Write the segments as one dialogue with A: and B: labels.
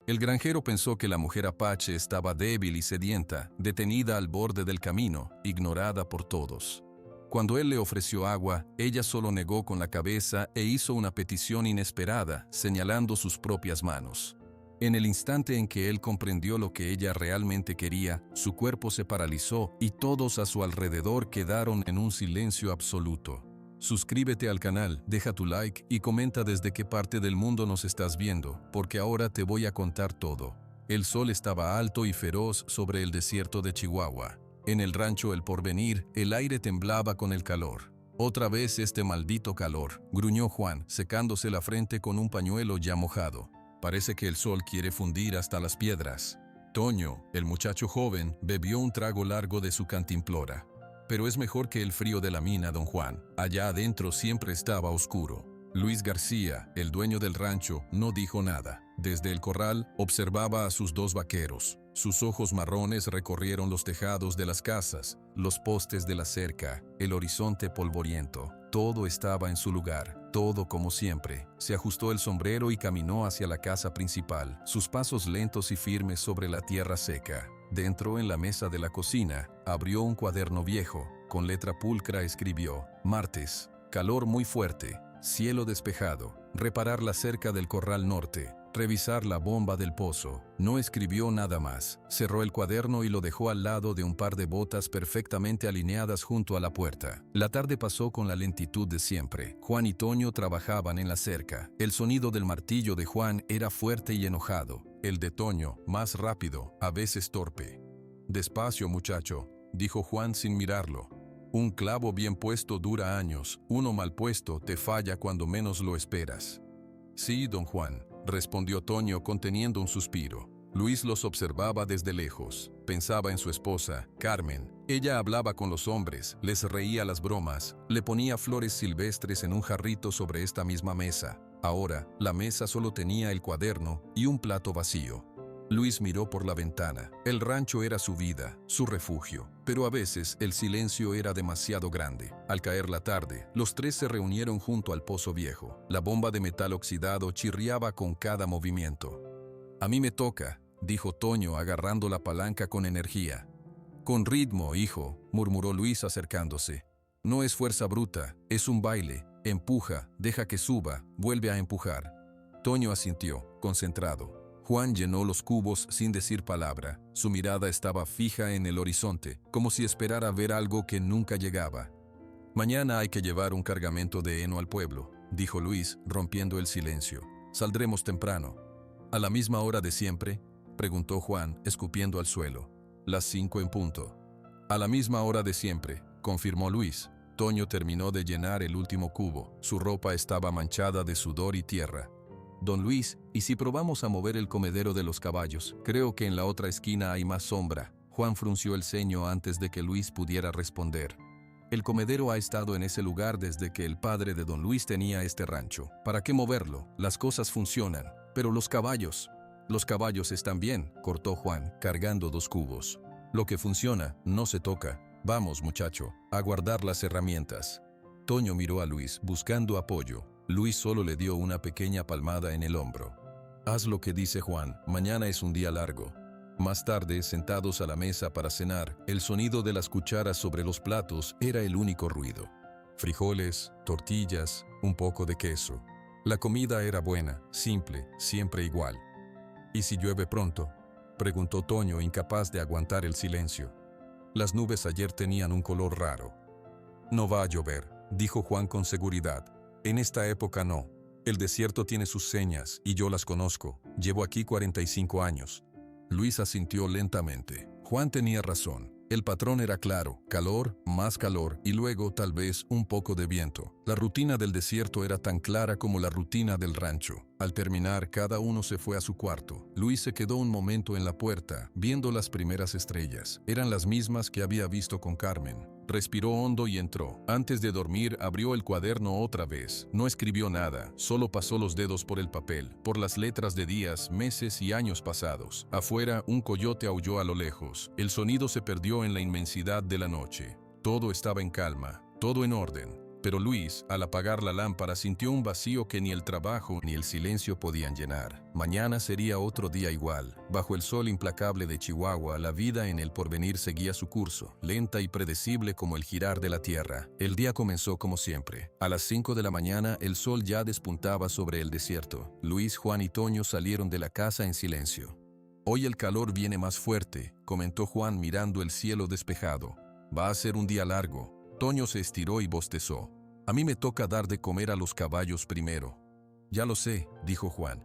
A: El granjero pensó que la mujer apache estaba débil y sedienta, detenida al borde del camino, ignorada por todos. Cuando él le ofreció agua, ella solo negó con la cabeza e hizo una petición inesperada, señalando sus propias manos. En el instante en que él comprendió lo que ella realmente quería, su cuerpo se paralizó y todos a su alrededor quedaron en un silencio absoluto. Suscríbete al canal, deja tu like y comenta desde qué parte del mundo nos estás viendo, porque ahora te voy a contar todo. El sol estaba alto y feroz sobre el desierto de Chihuahua. En el rancho El Porvenir, el aire temblaba con el calor. «Otra vez este maldito calor», gruñó Juan, secándose la frente con un pañuelo ya mojado. «Parece que el sol quiere fundir hasta las piedras». Toño, el muchacho joven, bebió un trago largo de su cantimplora. «Pero es mejor que el frío de la mina, don Juan. Allá adentro siempre estaba oscuro». Luis García, el dueño del rancho, no dijo nada. Desde el corral observaba a sus dos vaqueros. Sus ojos marrones recorrieron los tejados de las casas, los postes de la cerca, el horizonte polvoriento. Todo estaba en su lugar, todo como siempre. Se ajustó el sombrero y caminó hacia la casa principal, sus pasos lentos y firmes sobre la tierra seca. Dentro, en la mesa de la cocina, abrió un cuaderno viejo. Con letra pulcra escribió: «Martes, calor muy fuerte, cielo despejado, reparar la cerca del corral norte, revisar la bomba del pozo». No escribió nada más. Cerró el cuaderno y lo dejó al lado de un par de botas perfectamente alineadas junto a la puerta. La tarde pasó con la lentitud de siempre. Juan y Toño trabajaban en la cerca. El sonido del martillo de Juan era fuerte y enojado. El de Toño, más rápido, a veces torpe. «Despacio, muchacho», dijo Juan sin mirarlo. «Un clavo bien puesto dura años, uno mal puesto te falla cuando menos lo esperas». «Sí, don Juan», respondió Toño conteniendo un suspiro. Luis los observaba desde lejos. Pensaba en su esposa, Carmen. Ella hablaba con los hombres, les reía las bromas, le ponía flores silvestres en un jarrito sobre esta misma mesa. Ahora, la mesa solo tenía el cuaderno y un plato vacío. Luis miró por la ventana. El rancho era su vida, su refugio, pero a veces el silencio era demasiado grande. Al caer la tarde, los tres se reunieron junto al pozo viejo. La bomba de metal oxidado chirriaba con cada movimiento. «A mí me toca», dijo Toño agarrando la palanca con energía. «Con ritmo, hijo», murmuró Luis acercándose. «No es fuerza bruta, es un baile. Empuja, deja que suba, vuelve a empujar». Toño asintió, concentrado. Juan llenó los cubos sin decir palabra. Su mirada estaba fija en el horizonte, como si esperara ver algo que nunca llegaba. «Mañana hay que llevar un cargamento de heno al pueblo», dijo Luis, rompiendo el silencio. «Saldremos temprano». «¿A la misma hora de siempre?», preguntó Juan, escupiendo al suelo. «Las 5 en punto». «A la misma hora de siempre», confirmó Luis. Toño terminó de llenar el último cubo. Su ropa estaba manchada de sudor y tierra. «Don Luis, ¿y si probamos a mover el comedero de los caballos? Creo que en la otra esquina hay más sombra». Juan frunció el ceño antes de que Luis pudiera responder. «El comedero ha estado en ese lugar desde que el padre de don Luis tenía este rancho. ¿Para qué moverlo? Las cosas funcionan. Pero los caballos...». «Los caballos están bien», cortó Juan, cargando 2 cubos. «Lo que funciona, no se toca. Vamos, muchacho, a guardar las herramientas». Toño miró a Luis, buscando apoyo. Luis solo le dio una pequeña palmada en el hombro. «Haz lo que dice Juan, mañana es un día largo». Más tarde, sentados a la mesa para cenar, el sonido de las cucharas sobre los platos era el único ruido. Frijoles, tortillas, un poco de queso. La comida era buena, simple, siempre igual. «¿Y si llueve pronto?», preguntó Toño, incapaz de aguantar el silencio. Las nubes ayer tenían un color raro. «No va a llover», dijo Juan con seguridad. «En esta época no. El desierto tiene sus señas y yo las conozco. Llevo aquí 45 años». Luis asintió lentamente. Juan tenía razón. El patrón era claro: calor, más calor y luego tal vez un poco de viento. La rutina del desierto era tan clara como la rutina del rancho. Al terminar, cada uno se fue a su cuarto. Luis se quedó un momento en la puerta, viendo las primeras estrellas. Eran las mismas que había visto con Carmen. Respiró hondo y entró. Antes de dormir, abrió el cuaderno otra vez. No escribió nada, solo pasó los dedos por el papel, por las letras de días, meses y años pasados. Afuera, un coyote aulló a lo lejos. El sonido se perdió en la inmensidad de la noche. Todo estaba en calma, todo en orden. Pero Luis, al apagar la lámpara, sintió un vacío que ni el trabajo ni el silencio podían llenar. Mañana sería otro día igual. Bajo el sol implacable de Chihuahua, la vida en el porvenir seguía su curso, lenta y predecible como el girar de la tierra. El día comenzó como siempre. A las 5 de la mañana, el sol ya despuntaba sobre el desierto. Luis, Juan y Toño salieron de la casa en silencio. «Hoy el calor viene más fuerte», comentó Juan mirando el cielo despejado. «Va a ser un día largo». Toño se estiró y bostezó. «A mí me toca dar de comer a los caballos primero». «Ya lo sé», dijo Juan.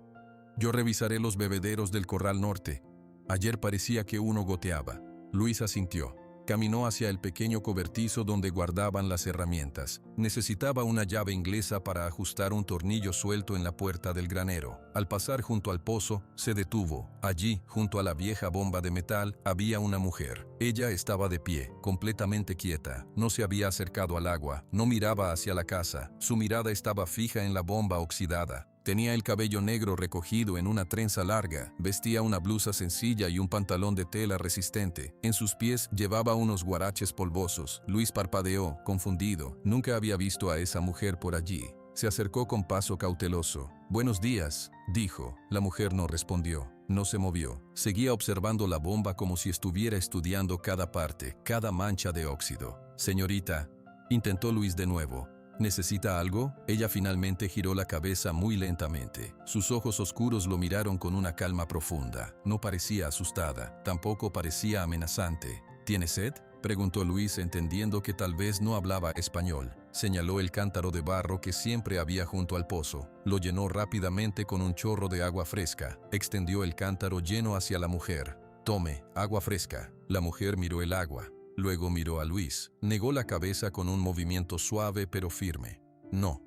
A: «Yo revisaré los bebederos del corral norte». Ayer parecía que uno goteaba. Luis asintió. Caminó hacia el pequeño cobertizo donde guardaban las herramientas. Necesitaba una llave inglesa para ajustar un tornillo suelto en la puerta del granero. Al pasar junto al pozo, se detuvo. Allí, junto a la vieja bomba de metal, había una mujer. Ella estaba de pie, completamente quieta. No se había acercado al agua, no miraba hacia la casa. Su mirada estaba fija en la bomba oxidada. Tenía el cabello negro recogido en una trenza larga, vestía una blusa sencilla y un pantalón de tela resistente. En sus pies llevaba unos guaraches polvosos. Luis parpadeó, confundido. Nunca había visto a esa mujer por allí. Se acercó con paso cauteloso. «Buenos días», dijo. La mujer no respondió. No se movió. Seguía observando la bomba como si estuviera estudiando cada parte, cada mancha de óxido. «Señorita», intentó Luis de nuevo. «¿Necesita algo?». Ella finalmente giró la cabeza muy lentamente. Sus ojos oscuros lo miraron con una calma profunda. No parecía asustada, tampoco parecía amenazante. «¿Tiene sed?», preguntó Luis, entendiendo que tal vez no hablaba español. Señaló el cántaro de barro que siempre había junto al pozo. Lo llenó rápidamente con un chorro de agua fresca. Extendió el cántaro lleno hacia la mujer. «Tome, agua fresca». La mujer miró el agua. Luego miró a Luis. Negó la cabeza con un movimiento suave pero firme. «No».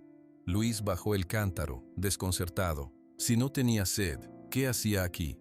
A: Luis bajó el cántaro, desconcertado. Si no tenía sed, ¿qué hacía aquí?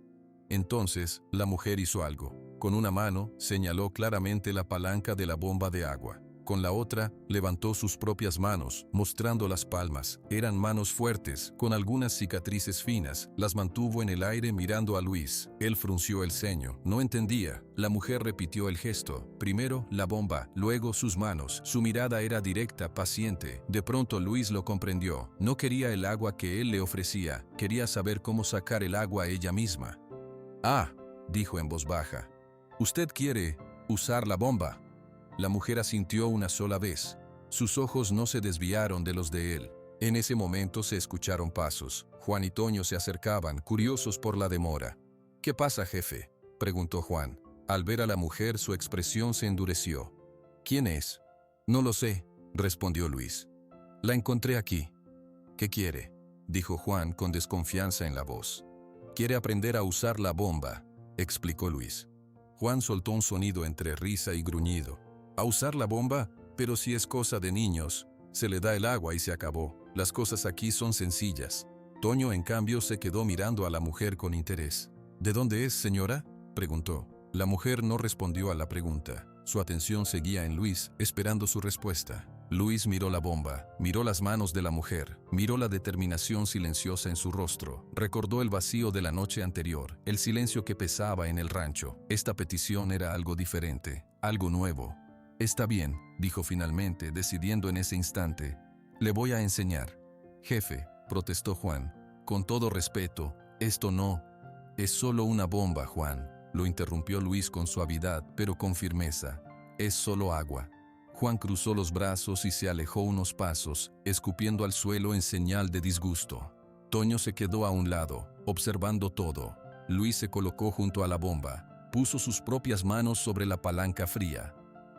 A: Entonces, la mujer hizo algo. Con una mano, señaló claramente la palanca de la bomba de agua. Con la otra, levantó sus propias manos, mostrando las palmas. Eran manos fuertes, con algunas cicatrices finas. Las mantuvo en el aire mirando a Luis. Él frunció el ceño. No entendía. La mujer repitió el gesto. Primero, la bomba, luego sus manos. Su mirada era directa, paciente. De pronto Luis lo comprendió. No quería el agua que él le ofrecía. Quería saber cómo sacar el agua ella misma. «Ah», dijo en voz baja. «¿Usted quiere usar la bomba?». La mujer asintió una sola vez. Sus ojos no se desviaron de los de él. En ese momento se escucharon pasos. Juan y Toño se acercaban, curiosos por la demora. «¿Qué pasa, jefe?», preguntó Juan. Al ver a la mujer, su expresión se endureció. «¿Quién es?». «No lo sé», respondió Luis. «La encontré aquí». «¿Qué quiere?», dijo Juan con desconfianza en la voz. «Quiere aprender a usar la bomba», explicó Luis. Juan soltó un sonido entre risa y gruñido. «¿A usar la bomba? Pero si es cosa de niños. Se le da el agua y se acabó. Las cosas aquí son sencillas». Toño, en cambio, se quedó mirando a la mujer con interés. «¿De dónde es, señora?», preguntó. La mujer no respondió a la pregunta. Su atención seguía en Luis, esperando su respuesta. Luis miró la bomba, miró las manos de la mujer, miró la determinación silenciosa en su rostro. Recordó el vacío de la noche anterior, el silencio que pesaba en el rancho. Esta petición era algo diferente, algo nuevo. «Está bien», dijo finalmente, decidiendo en ese instante. «Le voy a enseñar». «Jefe», protestó Juan, «con todo respeto, esto no es solo una bomba, Juan», lo interrumpió Luis con suavidad, pero con firmeza. «Es solo agua». Juan cruzó los brazos y se alejó unos pasos, escupiendo al suelo en señal de disgusto. Toño se quedó a un lado, observando todo. Luis se colocó junto a la bomba, puso sus propias manos sobre la palanca fría.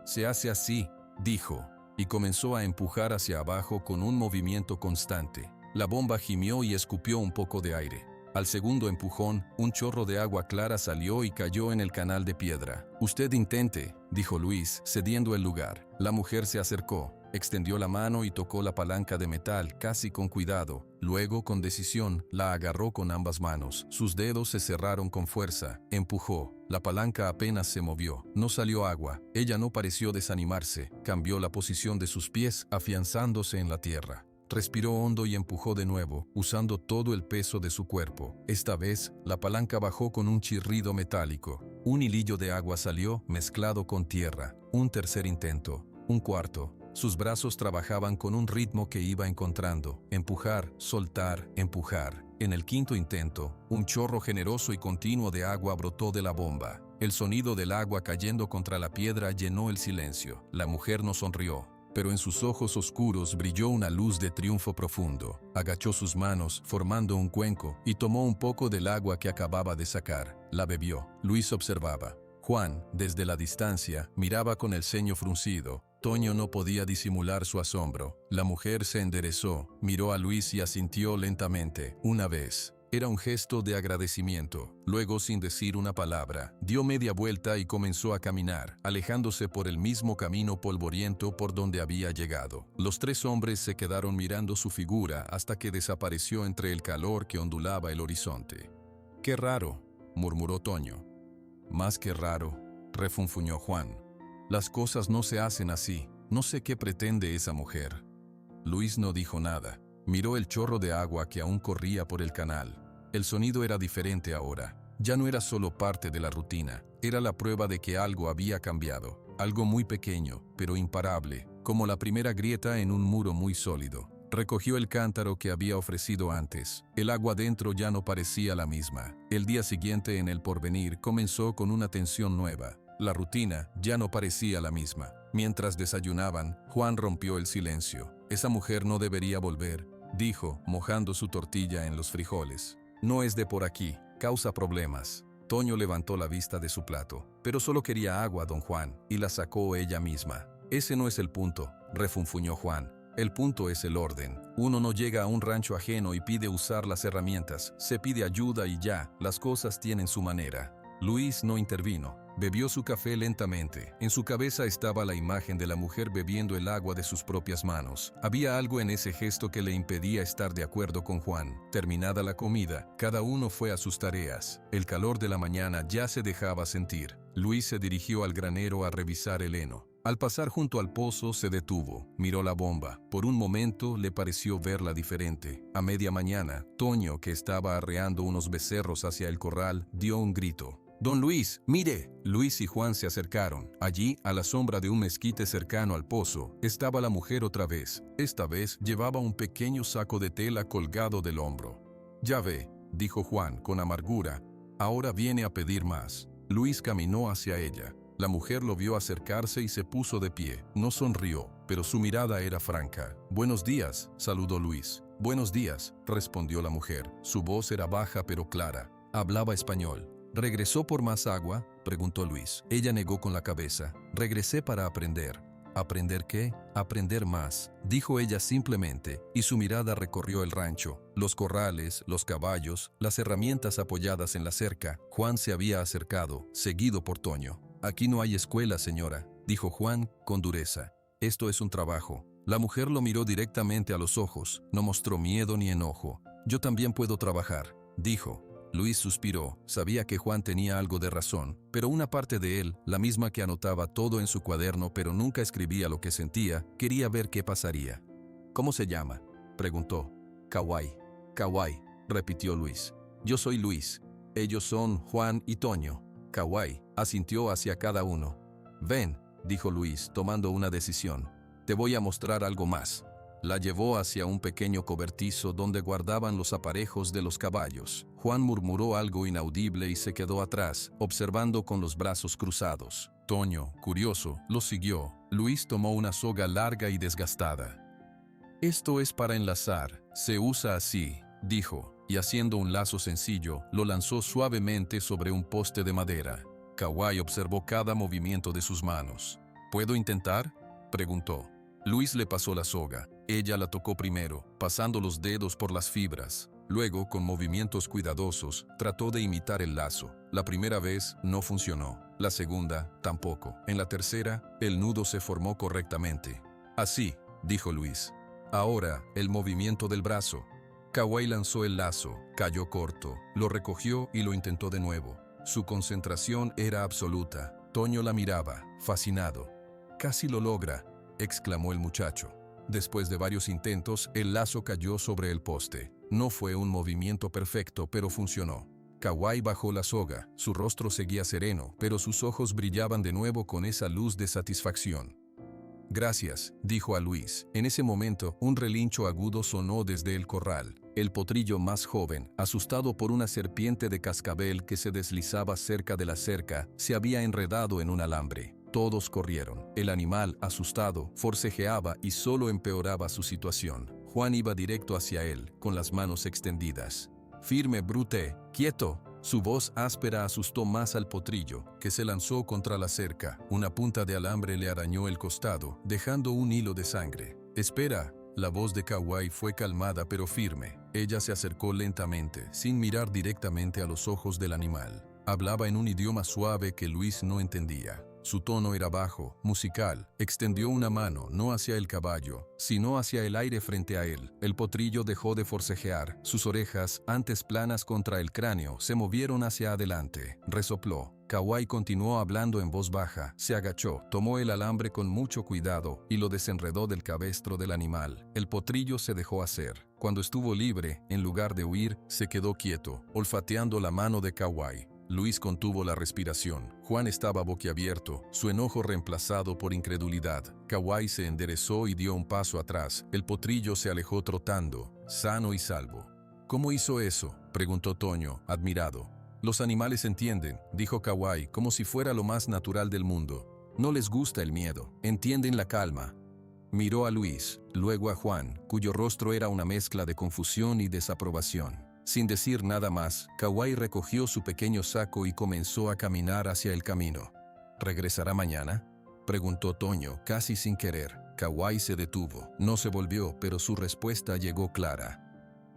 A: «Se hace así», dijo, y comenzó a empujar hacia abajo con un movimiento constante. La bomba gimió y escupió un poco de aire. Al segundo empujón, un chorro de agua clara salió y cayó en el canal de piedra. «Usted intente», dijo Luis, cediendo el lugar. La mujer se acercó, extendió la mano y tocó la palanca de metal casi con cuidado. Luego, con decisión, la agarró con ambas manos. Sus dedos se cerraron con fuerza. Empujó. La palanca apenas se movió. No salió agua. Ella no pareció desanimarse. Cambió la posición de sus pies, afianzándose en la tierra. Respiró hondo y empujó de nuevo, usando todo el peso de su cuerpo. Esta vez, la palanca bajó con un chirrido metálico. Un hilillo de agua salió, mezclado con tierra. Un tercer intento. Un cuarto. Sus brazos trabajaban con un ritmo que iba encontrando. Empujar, soltar, empujar. En el quinto intento, un chorro generoso y continuo de agua brotó de la bomba. El sonido del agua cayendo contra la piedra llenó el silencio. La mujer no sonrió, pero en sus ojos oscuros brilló una luz de triunfo profundo. Agachó sus manos, formando un cuenco, y tomó un poco del agua que acababa de sacar. La bebió. Luis observaba. Juan, desde la distancia, miraba con el ceño fruncido. Toño no podía disimular su asombro. La mujer se enderezó, miró a Luis y asintió lentamente, una vez. Era un gesto de agradecimiento. Luego, sin decir una palabra, dio media vuelta y comenzó a caminar, alejándose por el mismo camino polvoriento por donde había llegado. Los tres hombres se quedaron mirando su figura hasta que desapareció entre el calor que ondulaba el horizonte. «Qué raro», murmuró Toño. «Más que raro», refunfuñó Juan. «Las cosas no se hacen así. No sé qué pretende esa mujer». Luis no dijo nada. Miró el chorro de agua que aún corría por el canal. El sonido era diferente ahora. Ya no era solo parte de la rutina. Era la prueba de que algo había cambiado. Algo muy pequeño, pero imparable, como la primera grieta en un muro muy sólido. Recogió el cántaro que había ofrecido antes. El agua dentro ya no parecía la misma. El día siguiente en el Porvenir comenzó con una tensión nueva. La rutina ya no parecía la misma. Mientras desayunaban, Juan rompió el silencio. «Esa mujer no debería volver», dijo, mojando su tortilla en los frijoles. «No es de por aquí, causa problemas». Toño levantó la vista de su plato. «Pero solo quería agua, don Juan, y la sacó ella misma». «Ese no es el punto», refunfuñó Juan. «El punto es el orden. Uno no llega a un rancho ajeno y pide usar las herramientas. Se pide ayuda y ya, las cosas tienen su manera». Luis no intervino. Bebió su café lentamente. En su cabeza estaba la imagen de la mujer bebiendo el agua de sus propias manos. Había algo en ese gesto que le impedía estar de acuerdo con Juan. Terminada la comida, cada uno fue a sus tareas. El calor de la mañana ya se dejaba sentir. Luis se dirigió al granero a revisar el heno. Al pasar junto al pozo se detuvo, miró la bomba. Por un momento le pareció verla diferente. A media mañana, Toño, que estaba arreando unos becerros hacia el corral, dio un grito. «Don Luis, mire». Luis y Juan se acercaron. Allí, a la sombra de un mezquite cercano al pozo, estaba la mujer otra vez. Esta vez llevaba un pequeño saco de tela colgado del hombro. «Ya ve», dijo Juan con amargura, «ahora viene a pedir más». Luis caminó hacia ella. La mujer lo vio acercarse y se puso de pie. No sonrió, pero su mirada era franca. «Buenos días», saludó Luis. «Buenos días», respondió la mujer. Su voz era baja pero clara. Hablaba español. «¿Regresó por más agua?», preguntó Luis. Ella negó con la cabeza. «Regresé para aprender». «¿Aprender qué?». «Aprender más», dijo ella simplemente, y su mirada recorrió el rancho, los corrales, los caballos, las herramientas apoyadas en la cerca. Juan se había acercado, seguido por Toño. «Aquí no hay escuela, señora», dijo Juan con dureza. «Esto es un trabajo». La mujer lo miró directamente a los ojos, no mostró miedo ni enojo. «Yo también puedo trabajar», dijo. Luis suspiró. Sabía que Juan tenía algo de razón, pero una parte de él, la misma que anotaba todo en su cuaderno pero nunca escribía lo que sentía, quería ver qué pasaría. «¿Cómo se llama?», preguntó. «Kawai». «Kawai», repitió Luis. «Yo soy Luis. Ellos son Juan y Toño». Kawai asintió hacia cada uno. «Ven», dijo Luis, tomando una decisión. «Te voy a mostrar algo más». La llevó hacia un pequeño cobertizo donde guardaban los aparejos de los caballos. Juan murmuró algo inaudible y se quedó atrás, observando con los brazos cruzados. Toño, curioso, lo siguió. Luis tomó una soga larga y desgastada. «Esto es para enlazar, se usa así», dijo, y haciendo un lazo sencillo, lo lanzó suavemente sobre un poste de madera. Kawai observó cada movimiento de sus manos. «¿Puedo intentar?», preguntó. Luis le pasó la soga. Ella la tocó primero, pasando los dedos por las fibras. Luego, con movimientos cuidadosos, trató de imitar el lazo. La primera vez no funcionó. La segunda, tampoco. En la tercera, el nudo se formó correctamente. «Así», dijo Luis. «Ahora, el movimiento del brazo». Kawai lanzó el lazo, cayó corto, lo recogió y lo intentó de nuevo. Su concentración era absoluta. Toño la miraba, fascinado. «Casi lo logra», exclamó el muchacho. Después de varios intentos, el lazo cayó sobre el poste. No fue un movimiento perfecto, pero funcionó. Kawai bajó la soga. Su rostro seguía sereno, pero sus ojos brillaban de nuevo con esa luz de satisfacción. Gracias, dijo a Luis. En ese momento, un relincho agudo sonó desde el corral. El potrillo más joven, asustado por una serpiente de cascabel que se deslizaba cerca de la cerca, se había enredado en un alambre. Todos corrieron. El animal, asustado, forcejeaba y solo empeoraba su situación. Juan iba directo hacia él, con las manos extendidas. «Firme, Brute, quieto». Su voz áspera asustó más al potrillo, que se lanzó contra la cerca. Una punta de alambre le arañó el costado, dejando un hilo de sangre. «Espera». La voz de Kauai fue calmada pero firme. Ella se acercó lentamente, sin mirar directamente a los ojos del animal. Hablaba en un idioma suave que Luis no entendía. Su tono era bajo, musical. Extendió una mano, no hacia el caballo, sino hacia el aire frente a él. El potrillo dejó de forcejear. Sus orejas, antes planas contra el cráneo, se movieron hacia adelante. Resopló. Kauai continuó hablando en voz baja. Se agachó, tomó el alambre con mucho cuidado y lo desenredó del cabestro del animal. El potrillo se dejó hacer. Cuando estuvo libre, en lugar de huir, se quedó quieto, olfateando la mano de Kauai. Luis contuvo la respiración. Juan estaba boquiabierto, su enojo reemplazado por incredulidad. Kauai se enderezó y dio un paso atrás. El potrillo se alejó trotando, sano y salvo. «¿Cómo hizo eso?», preguntó Toño, admirado. «Los animales entienden», dijo Kauai, como si fuera lo más natural del mundo. «No les gusta el miedo, entienden la calma». Miró a Luis, luego a Juan, cuyo rostro era una mezcla de confusión y desaprobación. Sin decir nada más, Kauai recogió su pequeño saco y comenzó a caminar hacia el camino. «¿Regresará mañana?», preguntó Toño, casi sin querer. Kauai se detuvo. No se volvió, pero su respuesta llegó clara.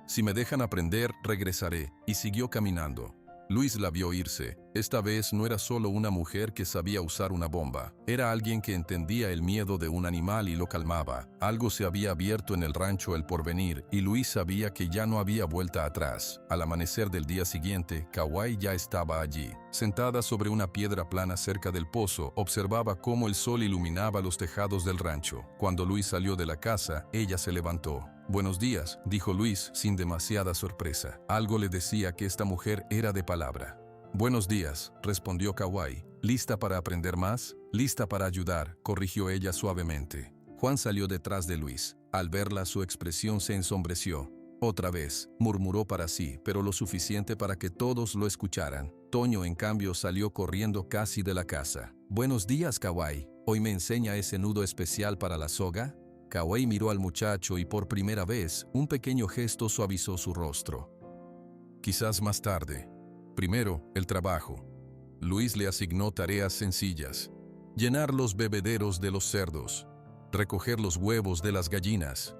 A: «Si me dejan aprender, regresaré», y siguió caminando. Luis la vio irse. Esta vez no era solo una mujer que sabía usar una bomba. Era alguien que entendía el miedo de un animal y lo calmaba. Algo se había abierto en el rancho El Porvenir y Luis sabía que ya no había vuelta atrás. Al amanecer del día siguiente, Kauai ya estaba allí. Sentada sobre una piedra plana cerca del pozo, observaba cómo el sol iluminaba los tejados del rancho. Cuando Luis salió de la casa, ella se levantó. «Buenos días», dijo Luis sin demasiada sorpresa. Algo le decía que esta mujer era de palabra. «Buenos días», respondió Kauai. «¿Lista para aprender más?». «Lista para ayudar», corrigió ella suavemente. Juan salió detrás de Luis. Al verla, su expresión se ensombreció. «Otra vez», murmuró para sí, pero lo suficiente para que todos lo escucharan. Toño, en cambio, salió corriendo casi de la casa. «Buenos días, Kauai. ¿Hoy me enseña ese nudo especial para la soga?». Kauai miró al muchacho y por primera vez, un pequeño gesto suavizó su rostro. «Quizás más tarde. Primero, el trabajo». Luis le asignó tareas sencillas: llenar los bebederos de los cerdos, recoger los huevos de las gallinas.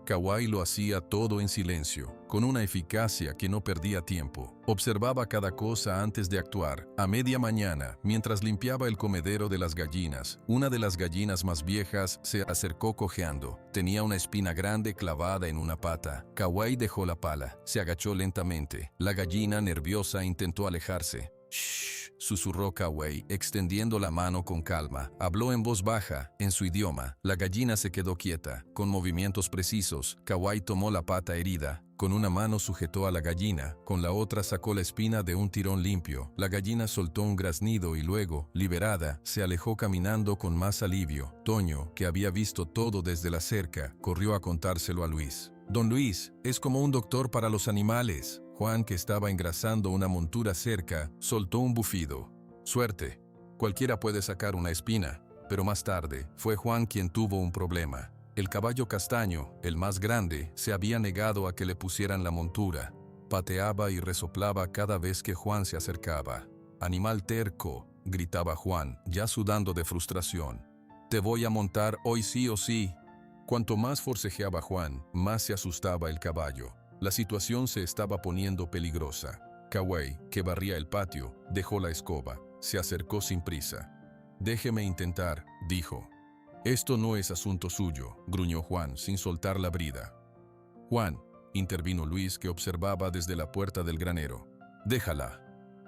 A: Kauai lo hacía todo en silencio, con una eficacia que no perdía tiempo. Observaba cada cosa antes de actuar. A media mañana, mientras limpiaba el comedero de las gallinas, una de las gallinas más viejas se acercó cojeando. Tenía una espina grande clavada en una pata. Kauai dejó la pala, se agachó lentamente. La gallina, nerviosa, intentó alejarse. «Shh», susurró Kauai, extendiendo la mano con calma. Habló en voz baja, en su idioma. La gallina se quedó quieta. Con movimientos precisos, Kauai tomó la pata herida. Con una mano sujetó a la gallina, con la otra sacó la espina de un tirón limpio. La gallina soltó un graznido y luego, liberada, se alejó caminando con más alivio. Toño, que había visto todo desde la cerca, corrió a contárselo a Luis. «Don Luis, es como un doctor para los animales». Juan, que estaba engrasando una montura cerca, soltó un bufido. «Suerte. Cualquiera puede sacar una espina». Pero más tarde, fue Juan quien tuvo un problema. El caballo castaño, el más grande, se había negado a que le pusieran la montura. Pateaba y resoplaba cada vez que Juan se acercaba. «Animal terco», gritaba Juan, ya sudando de frustración. «Te voy a montar hoy sí o sí». Cuanto más forcejeaba Juan, más se asustaba el caballo. La situación se estaba poniendo peligrosa. Kauai, que barría el patio, dejó la escoba. Se acercó sin prisa. «Déjeme intentar», dijo. «Esto no es asunto suyo», gruñó Juan, sin soltar la brida. «Juan», intervino Luis, que observaba desde la puerta del granero. «Déjala».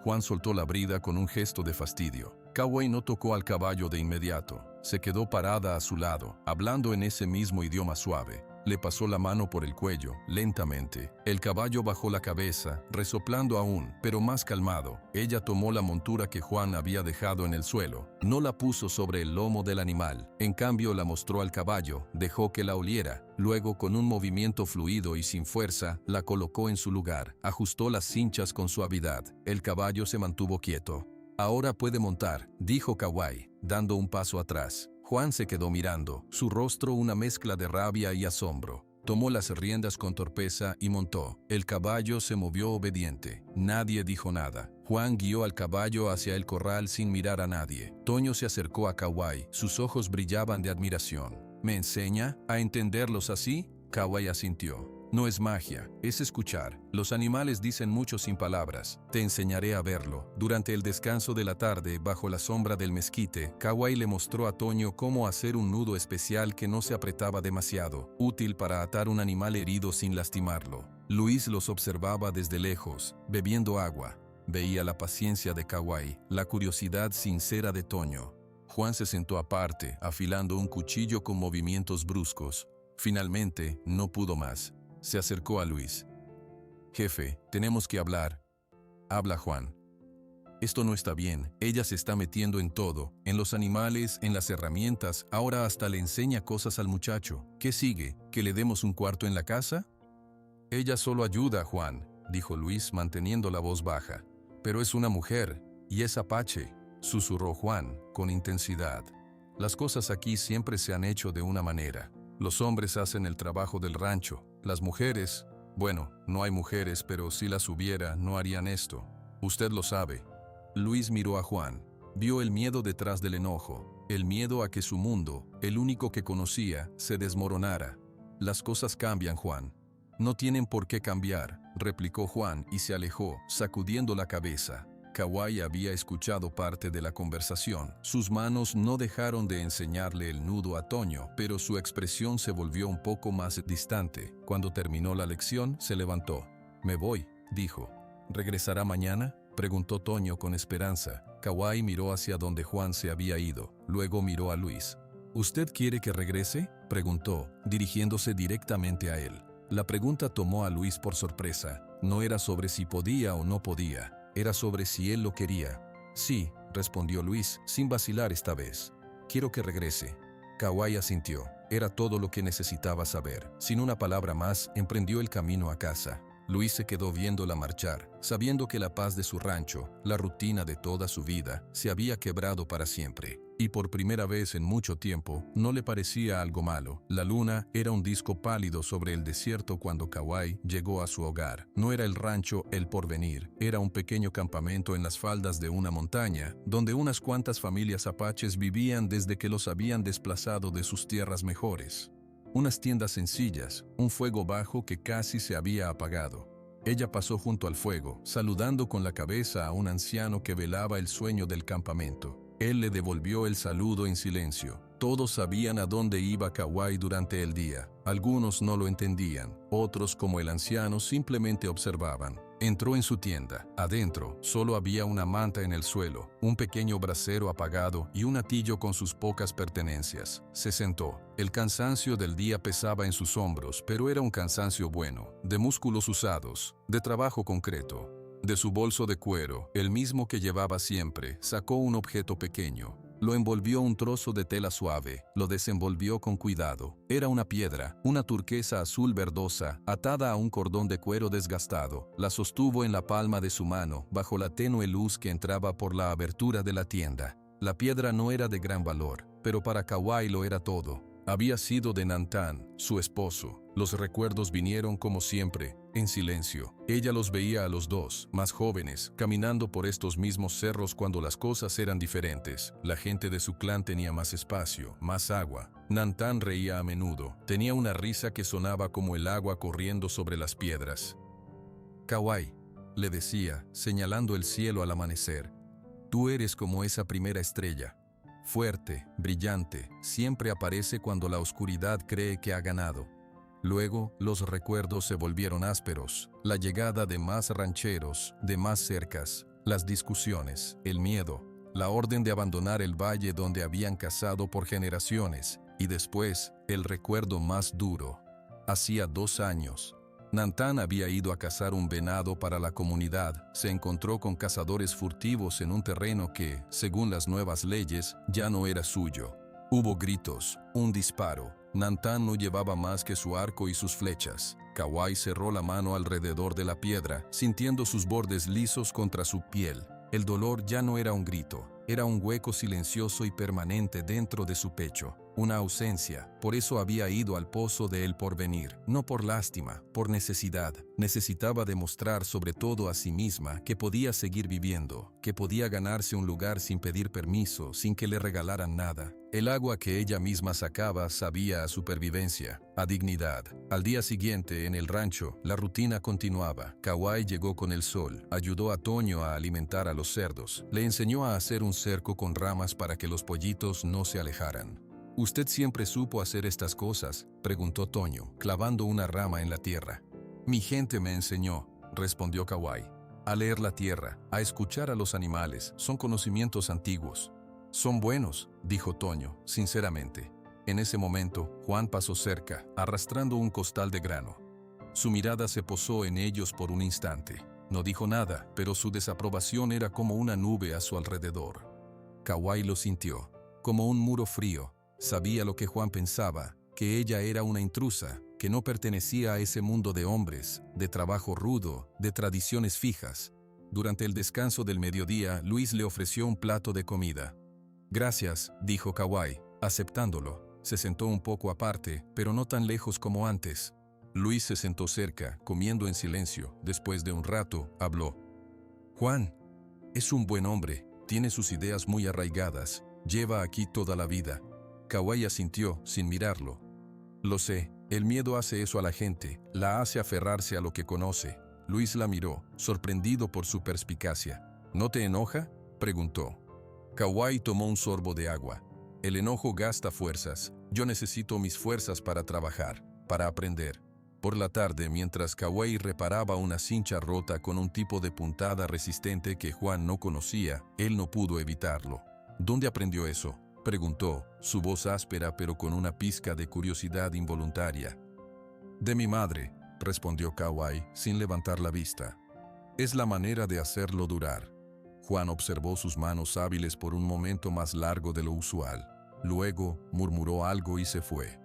A: Juan soltó la brida con un gesto de fastidio. Kauai no tocó al caballo de inmediato. Se quedó parada a su lado, hablando en ese mismo idioma suave. Le pasó la mano por el cuello, lentamente. El caballo bajó la cabeza, resoplando aún, pero más calmado. Ella tomó la montura que Juan había dejado en el suelo. No la puso sobre el lomo del animal. En cambio, la mostró al caballo, dejó que la oliera. Luego, con un movimiento fluido y sin fuerza, la colocó en su lugar. Ajustó las cinchas con suavidad. El caballo se mantuvo quieto. «Ahora puede montar», dijo Kauai, dando un paso atrás. Juan se quedó mirando, su rostro una mezcla de rabia y asombro. Tomó las riendas con torpeza y montó. El caballo se movió obediente. Nadie dijo nada. Juan guió al caballo hacia el corral sin mirar a nadie. Toño se acercó a Kauai. Sus ojos brillaban de admiración. «¿Me enseña a entenderlos así?» Kauai asintió. «No es magia, es escuchar. Los animales dicen mucho sin palabras. Te enseñaré a verlo». Durante el descanso de la tarde, bajo la sombra del mezquite, Kauai le mostró a Toño cómo hacer un nudo especial que no se apretaba demasiado, útil para atar un animal herido sin lastimarlo. Luis los observaba desde lejos, bebiendo agua. Veía la paciencia de Kauai, la curiosidad sincera de Toño. Juan se sentó aparte, afilando un cuchillo con movimientos bruscos. Finalmente, no pudo más. Se acercó a Luis. «Jefe, tenemos que hablar». «Habla, Juan». «Esto no está bien. Ella se está metiendo en todo, en los animales, en las herramientas, ahora hasta le enseña cosas al muchacho. ¿Qué sigue? ¿Que le demos un cuarto en la casa?» «Ella solo ayuda, Juan», dijo Luis manteniendo la voz baja. «Pero es una mujer, y es apache», susurró Juan, con intensidad. «Las cosas aquí siempre se han hecho de una manera. Los hombres hacen el trabajo del rancho. Las mujeres, bueno, no hay mujeres, pero si las hubiera, no harían esto. Usted lo sabe». Luis miró a Juan. Vio el miedo detrás del enojo, el miedo a que su mundo, el único que conocía, se desmoronara. «Las cosas cambian, Juan». «No tienen por qué cambiar», replicó Juan y se alejó, sacudiendo la cabeza. Kauai había escuchado parte de la conversación. Sus manos no dejaron de enseñarle el nudo a Toño, pero su expresión se volvió un poco más distante. Cuando terminó la lección, se levantó. «Me voy», dijo. «¿Regresará mañana?», preguntó Toño con esperanza. Kauai miró hacia donde Juan se había ido. Luego miró a Luis. «¿Usted quiere que regrese?», preguntó, dirigiéndose directamente a él. La pregunta tomó a Luis por sorpresa. No era sobre si podía o no podía. Era sobre si él lo quería. «Sí», respondió Luis, sin vacilar esta vez. «Quiero que regrese». Kauai asintió. Era todo lo que necesitaba saber. Sin una palabra más, emprendió el camino a casa. Luis se quedó viéndola marchar, sabiendo que la paz de su rancho, la rutina de toda su vida, se había quebrado para siempre. Y por primera vez en mucho tiempo, no le parecía algo malo. La luna era un disco pálido sobre el desierto cuando Kauai llegó a su hogar. No era el rancho El Porvenir, era un pequeño campamento en las faldas de una montaña, donde unas cuantas familias apaches vivían desde que los habían desplazado de sus tierras mejores. Unas tiendas sencillas, un fuego bajo que casi se había apagado. Ella pasó junto al fuego, saludando con la cabeza a un anciano que velaba el sueño del campamento. Él le devolvió el saludo en silencio. Todos sabían a dónde iba Kauai durante el día. Algunos no lo entendían, otros, como el anciano, simplemente observaban. Entró en su tienda. Adentro, solo había una manta en el suelo, un pequeño brasero apagado y un atillo con sus pocas pertenencias. Se sentó. El cansancio del día pesaba en sus hombros, pero era un cansancio bueno, de músculos usados, de trabajo concreto. De su bolso de cuero, el mismo que llevaba siempre, sacó un objeto pequeño. Lo envolvió un trozo de tela suave, lo desenvolvió con cuidado. Era una piedra, una turquesa azul verdosa, atada a un cordón de cuero desgastado. La sostuvo en la palma de su mano, bajo la tenue luz que entraba por la abertura de la tienda. La piedra no era de gran valor, pero para Kauai lo era todo. Había sido de Nantan, su esposo. Los recuerdos vinieron como siempre, en silencio. Ella los veía a los dos, más jóvenes, caminando por estos mismos cerros cuando las cosas eran diferentes. La gente de su clan tenía más espacio, más agua. Nantan reía a menudo. Tenía una risa que sonaba como el agua corriendo sobre las piedras. «Kauai», le decía, señalando el cielo al amanecer, «tú eres como esa primera estrella. Fuerte, brillante, siempre aparece cuando la oscuridad cree que ha ganado». Luego, los recuerdos se volvieron ásperos. La llegada de más rancheros, de más cercas, las discusiones, el miedo, la orden de abandonar el valle donde habían cazado por generaciones, y después, el recuerdo más duro. Hacía 2 años. Nantán había ido a cazar un venado para la comunidad. Se encontró con cazadores furtivos en un terreno que, según las nuevas leyes, ya no era suyo. Hubo gritos, un disparo. Nantán no llevaba más que su arco y sus flechas. Kawai cerró la mano alrededor de la piedra, sintiendo sus bordes lisos contra su piel. El dolor ya no era un grito, era un hueco silencioso y permanente dentro de su pecho. Una ausencia. Por eso había ido al pozo de El Porvenir, no por lástima, por necesidad. Necesitaba demostrar sobre todo a sí misma que podía seguir viviendo, que podía ganarse un lugar sin pedir permiso, sin que le regalaran nada. El agua que ella misma sacaba sabía a supervivencia, a dignidad. Al día siguiente, en el rancho, la rutina continuaba. Kawai llegó con el sol, ayudó a Toño a alimentar a los cerdos, le enseñó a hacer un cerco con ramas para que los pollitos no se alejaran. ¿Usted siempre supo hacer estas cosas?, preguntó Toño, clavando una rama en la tierra. Mi gente me enseñó, respondió Kawai. A leer la tierra, a escuchar a los animales, son conocimientos antiguos. Son buenos, dijo Toño, sinceramente. En ese momento, Juan pasó cerca, arrastrando un costal de grano. Su mirada se posó en ellos por un instante. No dijo nada, pero su desaprobación era como una nube a su alrededor. Kawai lo sintió, como un muro frío. Sabía lo que Juan pensaba, que ella era una intrusa, que no pertenecía a ese mundo de hombres, de trabajo rudo, de tradiciones fijas. Durante el descanso del mediodía, Luis le ofreció un plato de comida. Gracias, dijo Kawai, aceptándolo. Se sentó un poco aparte, pero no tan lejos como antes. Luis se sentó cerca, comiendo en silencio. Después de un rato, habló. Juan, es un buen hombre, tiene sus ideas muy arraigadas, lleva aquí toda la vida. Kawai asintió, sin mirarlo. Lo sé, el miedo hace eso a la gente, la hace aferrarse a lo que conoce. Luis la miró, sorprendido por su perspicacia. ¿No te enoja?, preguntó. Kawai tomó un sorbo de agua. El enojo gasta fuerzas. Yo necesito mis fuerzas para trabajar, para aprender. Por la tarde, mientras Kawai reparaba una cincha rota con un tipo de puntada resistente que Juan no conocía, él no pudo evitarlo. ¿Dónde aprendió eso?, preguntó, su voz áspera pero con una pizca de curiosidad involuntaria. De mi madre, respondió Kawai, sin levantar la vista. Es la manera de hacerlo durar. Juan observó sus manos hábiles por un momento más largo de lo usual. Luego, murmuró algo y se fue.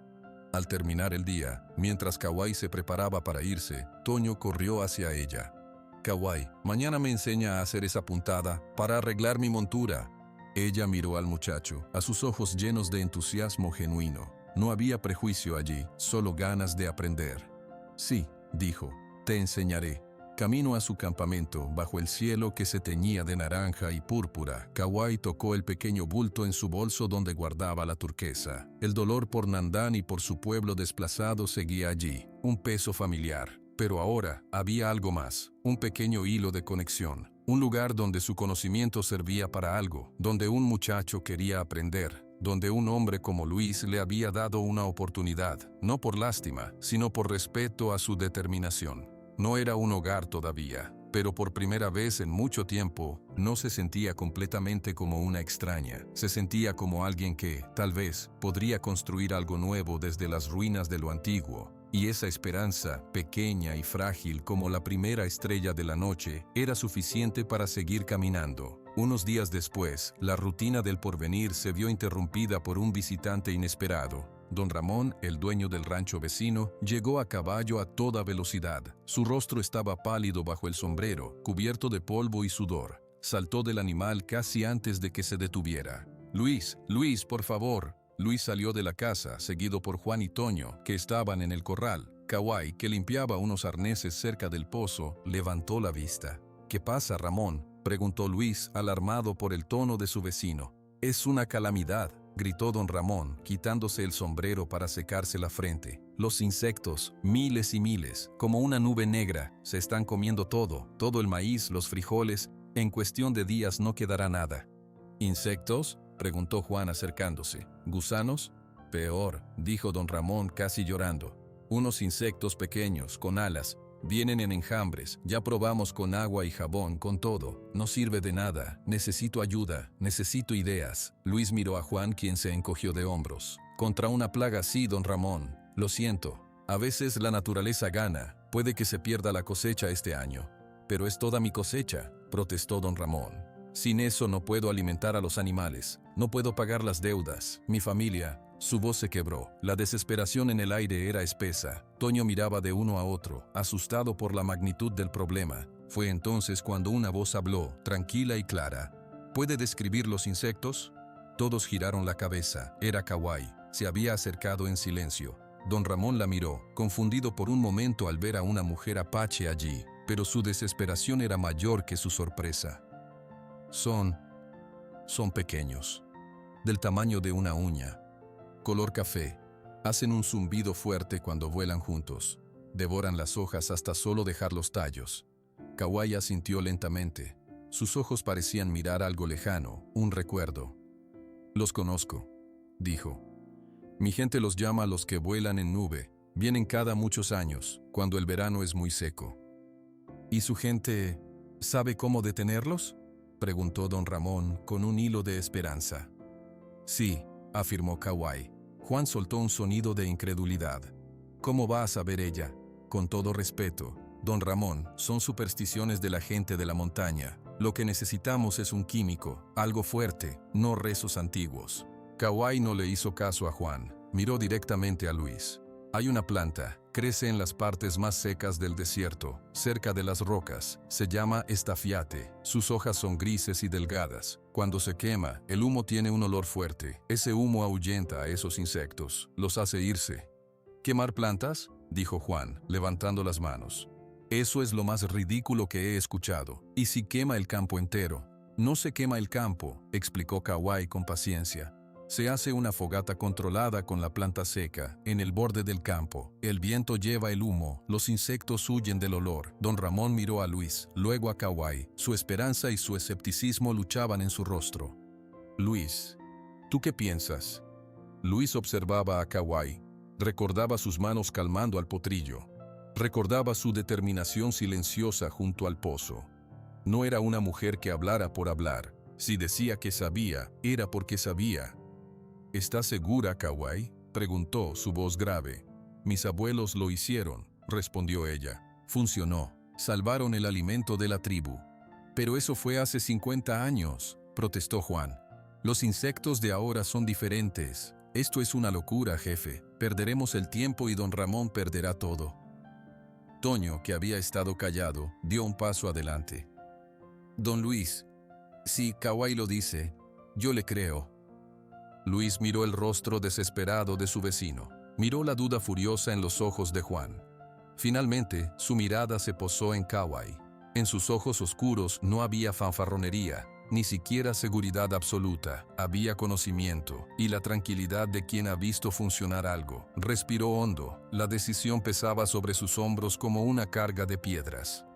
A: Al terminar el día, mientras Kawai se preparaba para irse, Toño corrió hacia ella. Kawai, mañana me enseña a hacer esa puntada para arreglar mi montura. Ella miró al muchacho, a sus ojos llenos de entusiasmo genuino. No había prejuicio allí, solo ganas de aprender. Sí, dijo, te enseñaré. Camino a su campamento, bajo el cielo que se teñía de naranja y púrpura, Kawai tocó el pequeño bulto en su bolso donde guardaba la turquesa. El dolor por Nandán y por su pueblo desplazado seguía allí, un peso familiar. Pero ahora había algo más, un pequeño hilo de conexión. Un lugar donde su conocimiento servía para algo, donde un muchacho quería aprender, donde un hombre como Luis le había dado una oportunidad, no por lástima, sino por respeto a su determinación. No era un hogar todavía, pero por primera vez en mucho tiempo, no se sentía completamente como una extraña. Se sentía como alguien que, tal vez, podría construir algo nuevo desde las ruinas de lo antiguo. Y esa esperanza, pequeña y frágil como la primera estrella de la noche, era suficiente para seguir caminando. Unos días después, la rutina del porvenir se vio interrumpida por un visitante inesperado. Don Ramón, el dueño del rancho vecino, llegó a caballo a toda velocidad. Su rostro estaba pálido bajo el sombrero, cubierto de polvo y sudor. Saltó del animal casi antes de que se detuviera. Luis, por favor. Luis salió de la casa, seguido por Juan y Toño, que estaban en el corral. Kawai, que limpiaba unos arneses cerca del pozo, levantó la vista. ¿Qué pasa, Ramón?, preguntó Luis, alarmado por el tono de su vecino. Es una calamidad, gritó don Ramón, quitándose el sombrero para secarse la frente. Los insectos, miles y miles, como una nube negra, se están comiendo todo el maíz, los frijoles. En cuestión de días no quedará nada. ¿Insectos?, preguntó Juan acercándose. ¿Gusanos? Peor, dijo don Ramón casi llorando. Unos insectos pequeños, con alas. Vienen en enjambres, ya probamos con agua y jabón, con todo. No sirve de nada, necesito ayuda, necesito ideas. Luis miró a Juan, quien se encogió de hombros. Contra una plaga así, don Ramón. Lo siento. A veces la naturaleza gana, puede que se pierda la cosecha este año. Pero es toda mi cosecha, protestó don Ramón. Sin eso no puedo alimentar a los animales, no puedo pagar las deudas, mi familia. Su voz se quebró, la desesperación en el aire era espesa. Toño miraba de uno a otro, asustado por la magnitud del problema. Fue entonces cuando una voz habló, tranquila y clara. ¿Puede describir los insectos? Todos giraron la cabeza, era Kawai, se había acercado en silencio. Don Ramón la miró, confundido por un momento al ver a una mujer apache allí, pero su desesperación era mayor que su sorpresa. Son pequeños, del tamaño de una uña, color café, hacen un zumbido fuerte cuando vuelan juntos, devoran las hojas hasta solo dejar los tallos. Kawai asintió lentamente, sus ojos parecían mirar algo lejano, un recuerdo. Los conozco, dijo. Mi gente los llama los que vuelan en nube, vienen cada muchos años, cuando el verano es muy seco. ¿Y su gente sabe cómo detenerlos?, preguntó don Ramón con un hilo de esperanza. Sí, afirmó Kawai. Juan soltó un sonido de incredulidad. ¿Cómo va a saber ella? Con todo respeto, don Ramón, son supersticiones de la gente de la montaña. Lo que necesitamos es un químico, algo fuerte, no rezos antiguos. Kawai no le hizo caso a Juan, miró directamente a Luis. Hay una planta, crece en las partes más secas del desierto, cerca de las rocas, se llama estafiate. Sus hojas son grises y delgadas. Cuando se quema, el humo tiene un olor fuerte. Ese humo ahuyenta a esos insectos, los hace irse. ¿Quemar plantas?, dijo Juan, levantando las manos. Eso es lo más ridículo que he escuchado. ¿Y si quema el campo entero? No se quema el campo, explicó Kawai con paciencia. Se hace una fogata controlada con la planta seca, en el borde del campo. El viento lleva el humo, los insectos huyen del olor. Don Ramón miró a Luis, luego a Kawai. Su esperanza y su escepticismo luchaban en su rostro. Luis, ¿tú qué piensas? Luis observaba a Kawai. Recordaba sus manos calmando al potrillo. Recordaba su determinación silenciosa junto al pozo. No era una mujer que hablara por hablar. Si decía que sabía, era porque sabía. ¿Estás segura, Kawai?, preguntó, su voz grave. Mis abuelos lo hicieron, respondió ella. Funcionó. Salvaron el alimento de la tribu. Pero eso fue hace 50 años, protestó Juan. Los insectos de ahora son diferentes. Esto es una locura, jefe. Perderemos el tiempo y don Ramón perderá todo. Toño, que había estado callado, dio un paso adelante. Don Luis, si Kawai lo dice, yo le creo. Luis miró el rostro desesperado de su vecino. Miró la duda furiosa en los ojos de Juan. Finalmente, su mirada se posó en Kawai. En sus ojos oscuros no había fanfarronería, ni siquiera seguridad absoluta. Había conocimiento y la tranquilidad de quien ha visto funcionar algo. Respiró hondo. La decisión pesaba sobre sus hombros como una carga de piedras.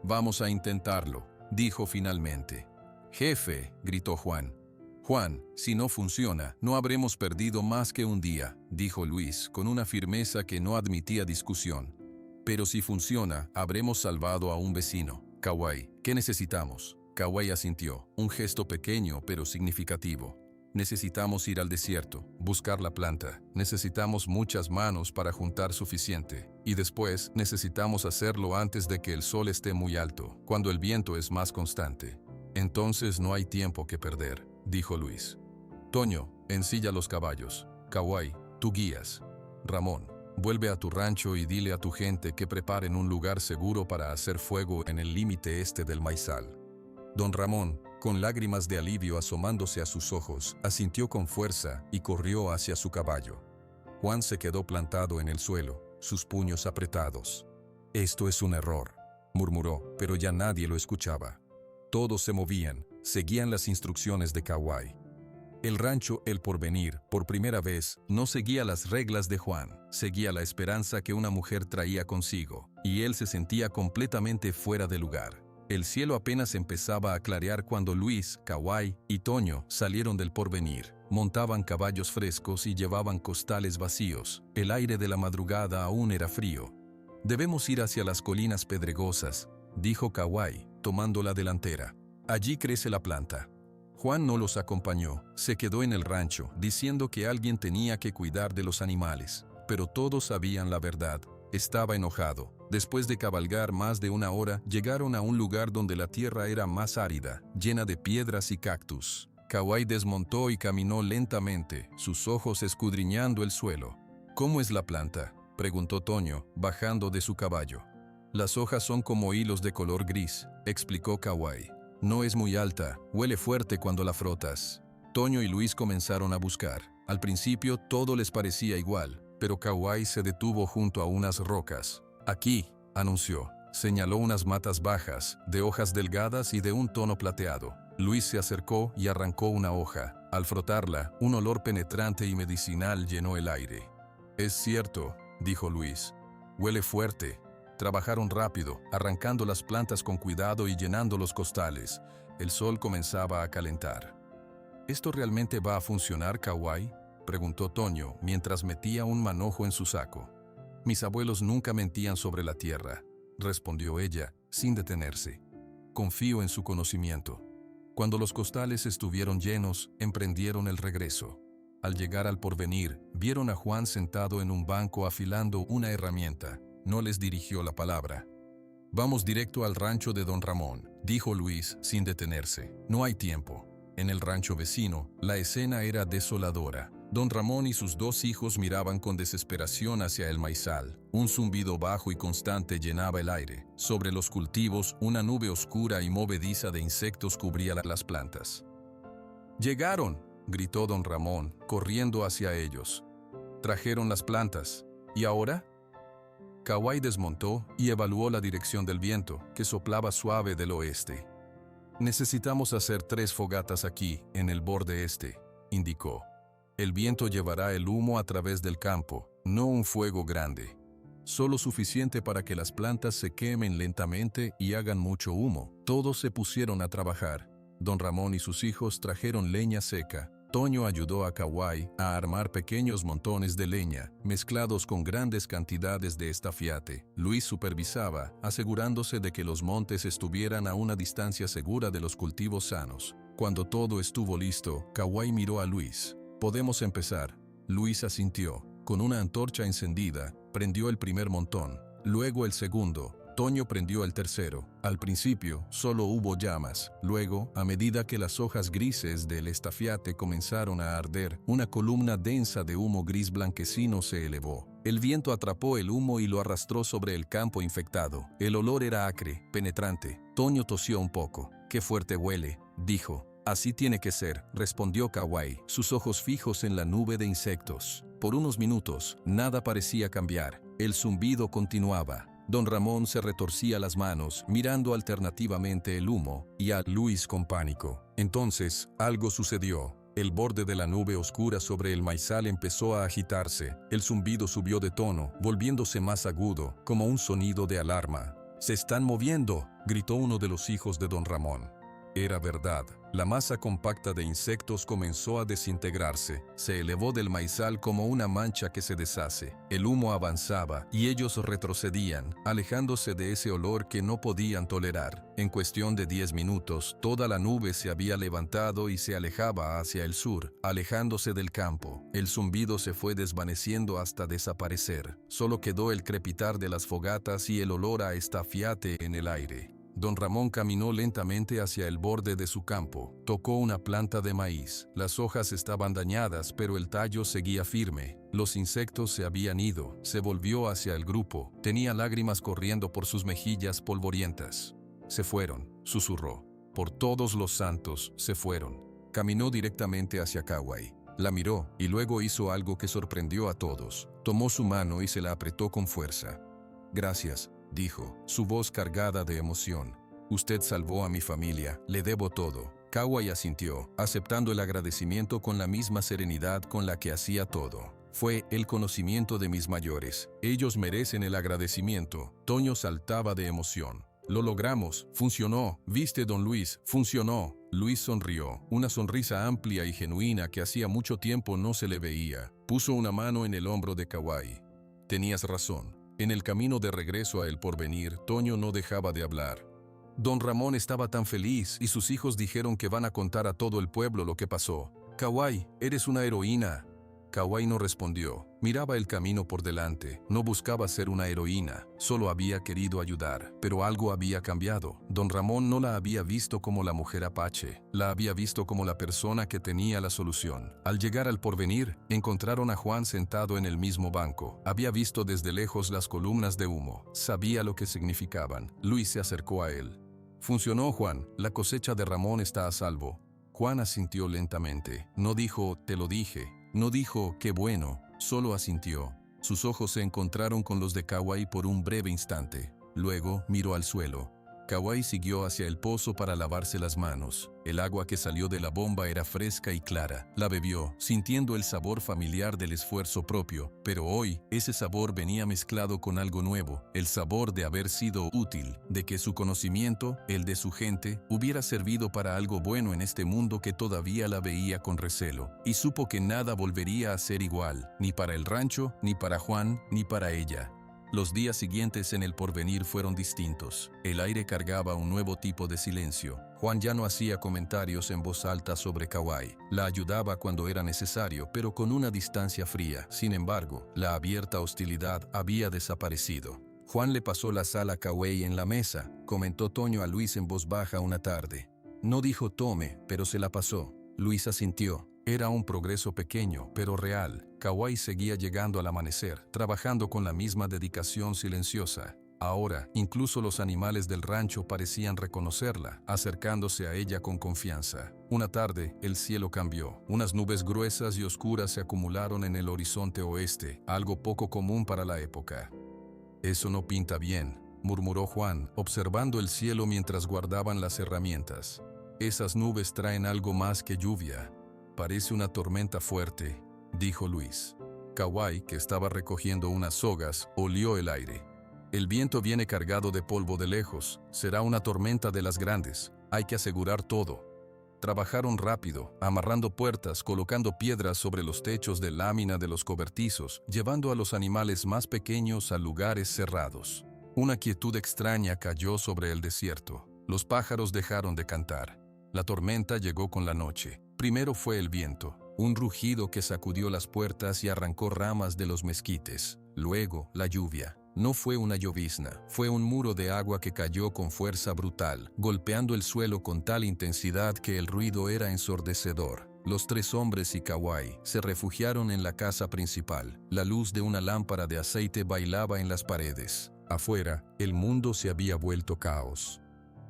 A: Vamos a intentarlo, dijo finalmente. Jefe, gritó Juan. Juan, si no funciona, no habremos perdido más que un día, dijo Luis con una firmeza que no admitía discusión. Pero si funciona, habremos salvado a un vecino. Kawai, ¿qué necesitamos? Kawai asintió, un gesto pequeño pero significativo. Necesitamos ir al desierto, buscar la planta. Necesitamos muchas manos para juntar suficiente. Y después, necesitamos hacerlo antes de que el sol esté muy alto, cuando el viento es más constante. Entonces no hay tiempo que perder, dijo Luis. Toño, ensilla los caballos. Kawai, tú guías. Ramón, vuelve a tu rancho y dile a tu gente que preparen un lugar seguro para hacer fuego en el límite este del maizal. Don Ramón, con lágrimas de alivio asomándose a sus ojos, asintió con fuerza y corrió hacia su caballo. Juan se quedó plantado en el suelo, sus puños apretados. Esto es un error, murmuró, pero ya nadie lo escuchaba. Todos se movían, seguían las instrucciones de Kawai. El rancho El Porvenir, por primera vez, no seguía las reglas de Juan, seguía la esperanza que una mujer traía consigo, y él se sentía completamente fuera de lugar. El cielo apenas empezaba a clarear cuando Luis, Kawai y Toño salieron del Porvenir. Montaban caballos frescos y llevaban costales vacíos. El aire de la madrugada aún era frío. Debemos ir hacia las colinas pedregosas, dijo Kawai, tomando la delantera. Allí crece la planta. Juan no los acompañó, se quedó en el rancho, diciendo que alguien tenía que cuidar de los animales. pero todos sabían la verdad. Estaba enojado. Después de cabalgar más de una hora, llegaron a un lugar donde la tierra era más árida, llena de piedras y cactus. Kauai desmontó y caminó lentamente, sus ojos escudriñando el suelo. ¿Cómo es la planta?, preguntó Toño, bajando de su caballo. Las hojas son como hilos de color gris, explicó Kauai. No es muy alta, huele fuerte cuando la frotas. Toño y Luis comenzaron a buscar. Al principio todo les parecía igual, pero Kauai se detuvo junto a unas rocas. Aquí, anunció. Señaló unas matas bajas, de hojas delgadas y de un tono plateado. Luis se acercó y arrancó una hoja. Al frotarla, un olor penetrante y medicinal llenó el aire. Es cierto, dijo Luis. Huele fuerte. Trabajaron rápido, arrancando las plantas con cuidado y llenando los costales. El sol comenzaba a calentar. ¿Esto realmente va a funcionar, Kauai?, preguntó Toño mientras metía un manojo en su saco. Mis abuelos nunca mentían sobre la tierra, respondió ella, sin detenerse. Confío en su conocimiento. Cuando los costales estuvieron llenos, emprendieron el regreso. Al llegar al Porvenir, vieron a Juan sentado en un banco afilando una herramienta. No les dirigió la palabra. Vamos directo al rancho de don Ramón, dijo Luis sin detenerse. No hay tiempo. En el rancho vecino, la escena era desoladora. Don Ramón y sus dos hijos miraban con desesperación hacia el maizal. Un zumbido bajo y constante llenaba el aire. Sobre los cultivos, una nube oscura y movediza de insectos cubría las plantas. ¡Llegaron!, gritó don Ramón, corriendo hacia ellos. Trajeron las plantas. ¿Y ahora? Kauai desmontó y evaluó la dirección del viento, que soplaba suave del oeste. Necesitamos hacer 3 fogatas aquí, en el borde este, indicó. El viento llevará el humo a través del campo, no un fuego grande. Solo suficiente para que las plantas se quemen lentamente y hagan mucho humo. Todos se pusieron a trabajar. Don Ramón y sus hijos trajeron leña seca. Toño ayudó a Kauai a armar pequeños montones de leña, mezclados con grandes cantidades de estafiate. Luis supervisaba, asegurándose de que los montes estuvieran a una distancia segura de los cultivos sanos. Cuando todo estuvo listo, Kauai miró a Luis. «Podemos empezar». Luis asintió. Con una antorcha encendida, prendió el primer montón, luego el segundo. Toño prendió el tercero. Al principio, solo hubo llamas. Luego, a medida que las hojas grises del estafiate comenzaron a arder, una columna densa de humo gris blanquecino se elevó. El viento atrapó el humo y lo arrastró sobre el campo infectado. El olor era acre, penetrante. Toño tosió un poco. «Qué fuerte huele», dijo. «Así tiene que ser», respondió Kauai, sus ojos fijos en la nube de insectos. Por unos minutos, nada parecía cambiar. El zumbido continuaba. Don Ramón se retorcía las manos, mirando alternativamente el humo, y a Luis con pánico. Entonces, algo sucedió. El borde de la nube oscura sobre el maizal empezó a agitarse. El zumbido subió de tono, volviéndose más agudo, como un sonido de alarma. «¡Se están moviendo!», gritó uno de los hijos de don Ramón. Era verdad. La masa compacta de insectos comenzó a desintegrarse. Se elevó del maizal como una mancha que se deshace. El humo avanzaba y ellos retrocedían, alejándose de ese olor que no podían tolerar. En cuestión de 10 minutos, toda la nube se había levantado y se alejaba hacia el sur, alejándose del campo. El zumbido se fue desvaneciendo hasta desaparecer. Solo quedó el crepitar de las fogatas y el olor a estafiate en el aire. Don Ramón caminó lentamente hacia el borde de su campo. Tocó una planta de maíz. Las hojas estaban dañadas, pero el tallo seguía firme. Los insectos se habían ido. Se volvió hacia el grupo. Tenía lágrimas corriendo por sus mejillas polvorientas. «Se fueron», susurró. «Por todos los santos, se fueron». Caminó directamente hacia Kauai. La miró y luego hizo algo que sorprendió a todos. Tomó su mano y se la apretó con fuerza. «Gracias», dijo, su voz cargada de emoción. «Usted salvó a mi familia, le debo todo». Kauai asintió, aceptando el agradecimiento con la misma serenidad con la que hacía todo. «Fue el conocimiento de mis mayores. Ellos merecen el agradecimiento». Toño saltaba de emoción. «Lo logramos, funcionó. ¿Viste, don Luis? Funcionó». Luis sonrió, una sonrisa amplia y genuina que hacía mucho tiempo no se le veía. Puso una mano en el hombro de Kauai. «Tenías razón». En el camino de regreso a El Porvenir, Toño no dejaba de hablar. Don Ramón estaba tan feliz y sus hijos dijeron que van a contar a todo el pueblo lo que pasó. «Kauai, eres una heroína». Kauai no respondió. Miraba el camino por delante. No buscaba ser una heroína. Solo había querido ayudar. Pero algo había cambiado. Don Ramón no la había visto como la mujer apache. La había visto como la persona que tenía la solución. Al llegar al Porvenir, encontraron a Juan sentado en el mismo banco. Había visto desde lejos las columnas de humo. Sabía lo que significaban. Luis se acercó a él. «Funcionó, Juan. La cosecha de Ramón está a salvo». Juan asintió lentamente. No dijo, «te lo dije». No dijo, «qué bueno», solo asintió. Sus ojos se encontraron con los de Kauai por un breve instante. Luego miró al suelo. Kauai siguió hacia el pozo para lavarse las manos. El agua que salió de la bomba era fresca y clara. La bebió, sintiendo el sabor familiar del esfuerzo propio, pero hoy ese sabor venía mezclado con algo nuevo, el sabor de haber sido útil, de que su conocimiento, el de su gente, hubiera servido para algo bueno en este mundo que todavía la veía con recelo, y supo que nada volvería a ser igual, ni para el rancho, ni para Juan, ni para ella. Los días siguientes en el Porvenir fueron distintos. El aire cargaba un nuevo tipo de silencio. Juan ya no hacía comentarios en voz alta sobre Kauai. La ayudaba cuando era necesario, pero con una distancia fría. Sin embargo, la abierta hostilidad había desaparecido. Juan le pasó la sal a Kauai en la mesa, comentó Toño a Luis en voz baja una tarde. No dijo tome, pero se la pasó. Luis asintió. Era un progreso pequeño, pero real. Kauai seguía llegando al amanecer, trabajando con la misma dedicación silenciosa. Ahora, incluso los animales del rancho parecían reconocerla, acercándose a ella con confianza. Una tarde, el cielo cambió. Unas nubes gruesas y oscuras se acumularon en el horizonte oeste, algo poco común para la época. «Eso no pinta bien», murmuró Juan, observando el cielo mientras guardaban las herramientas. «Esas nubes traen algo más que lluvia». «Parece una tormenta fuerte», dijo Luis. Kauai, que estaba recogiendo unas sogas, olió el aire. «El viento viene cargado de polvo de lejos. Será una tormenta de las grandes. Hay que asegurar todo». Trabajaron rápido, amarrando puertas, colocando piedras sobre los techos de lámina de los cobertizos, llevando a los animales más pequeños a lugares cerrados. Una quietud extraña cayó sobre el desierto. Los pájaros dejaron de cantar. La tormenta llegó con la noche. Primero fue el viento, un rugido que sacudió las puertas y arrancó ramas de los mezquites. Luego, la lluvia. No fue una llovizna, fue un muro de agua que cayó con fuerza brutal, golpeando el suelo con tal intensidad que el ruido era ensordecedor. Los tres hombres y Kauai se refugiaron en la casa principal. La luz de una lámpara de aceite bailaba en las paredes. Afuera, el mundo se había vuelto caos.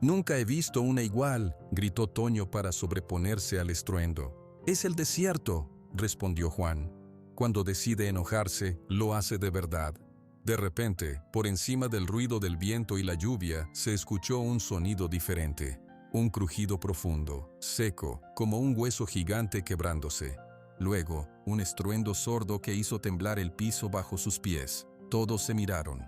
A: «Nunca he visto una igual», gritó Toño para sobreponerse al estruendo. «Es el desierto», respondió Juan. Cuando decide enojarse, lo hace de verdad. De repente, por encima del ruido del viento y la lluvia, se escuchó un sonido diferente. Un crujido profundo, seco, como un hueso gigante quebrándose. Luego, un estruendo sordo que hizo temblar el piso bajo sus pies. Todos se miraron.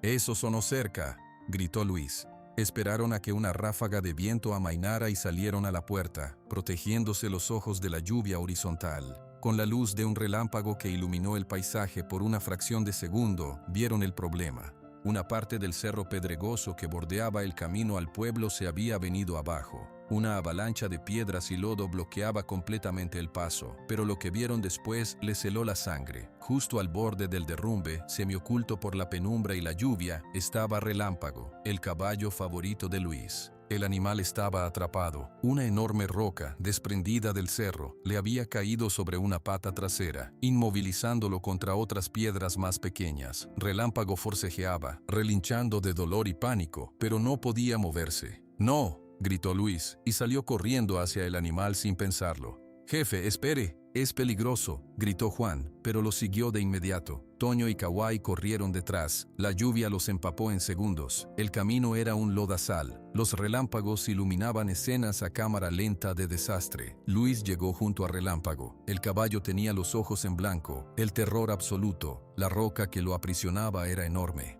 A: «Eso sonó cerca», gritó Luis. Esperaron a que una ráfaga de viento amainara y salieron a la puerta, protegiéndose los ojos de la lluvia horizontal. Con la luz de un relámpago que iluminó el paisaje por una fracción de segundo, vieron el problema. Una parte del cerro pedregoso que bordeaba el camino al pueblo se había venido abajo. Una avalancha de piedras y lodo bloqueaba completamente el paso, pero lo que vieron después les heló la sangre. Justo al borde del derrumbe, semioculto por la penumbra y la lluvia, estaba Relámpago, el caballo favorito de Luis. El animal estaba atrapado. Una enorme roca, desprendida del cerro, le había caído sobre una pata trasera, inmovilizándolo contra otras piedras más pequeñas. Relámpago forcejeaba, relinchando de dolor y pánico, pero no podía moverse. «¡No!», gritó Luis, y salió corriendo hacia el animal sin pensarlo. «Jefe, espere, es peligroso», gritó Juan, pero lo siguió de inmediato. Toño y Kauai corrieron detrás. La lluvia los empapó en segundos. El camino era un lodazal. Los relámpagos iluminaban escenas a cámara lenta de desastre. Luis llegó junto a Relámpago. El caballo tenía los ojos en blanco, el terror absoluto. La roca que lo aprisionaba era enorme.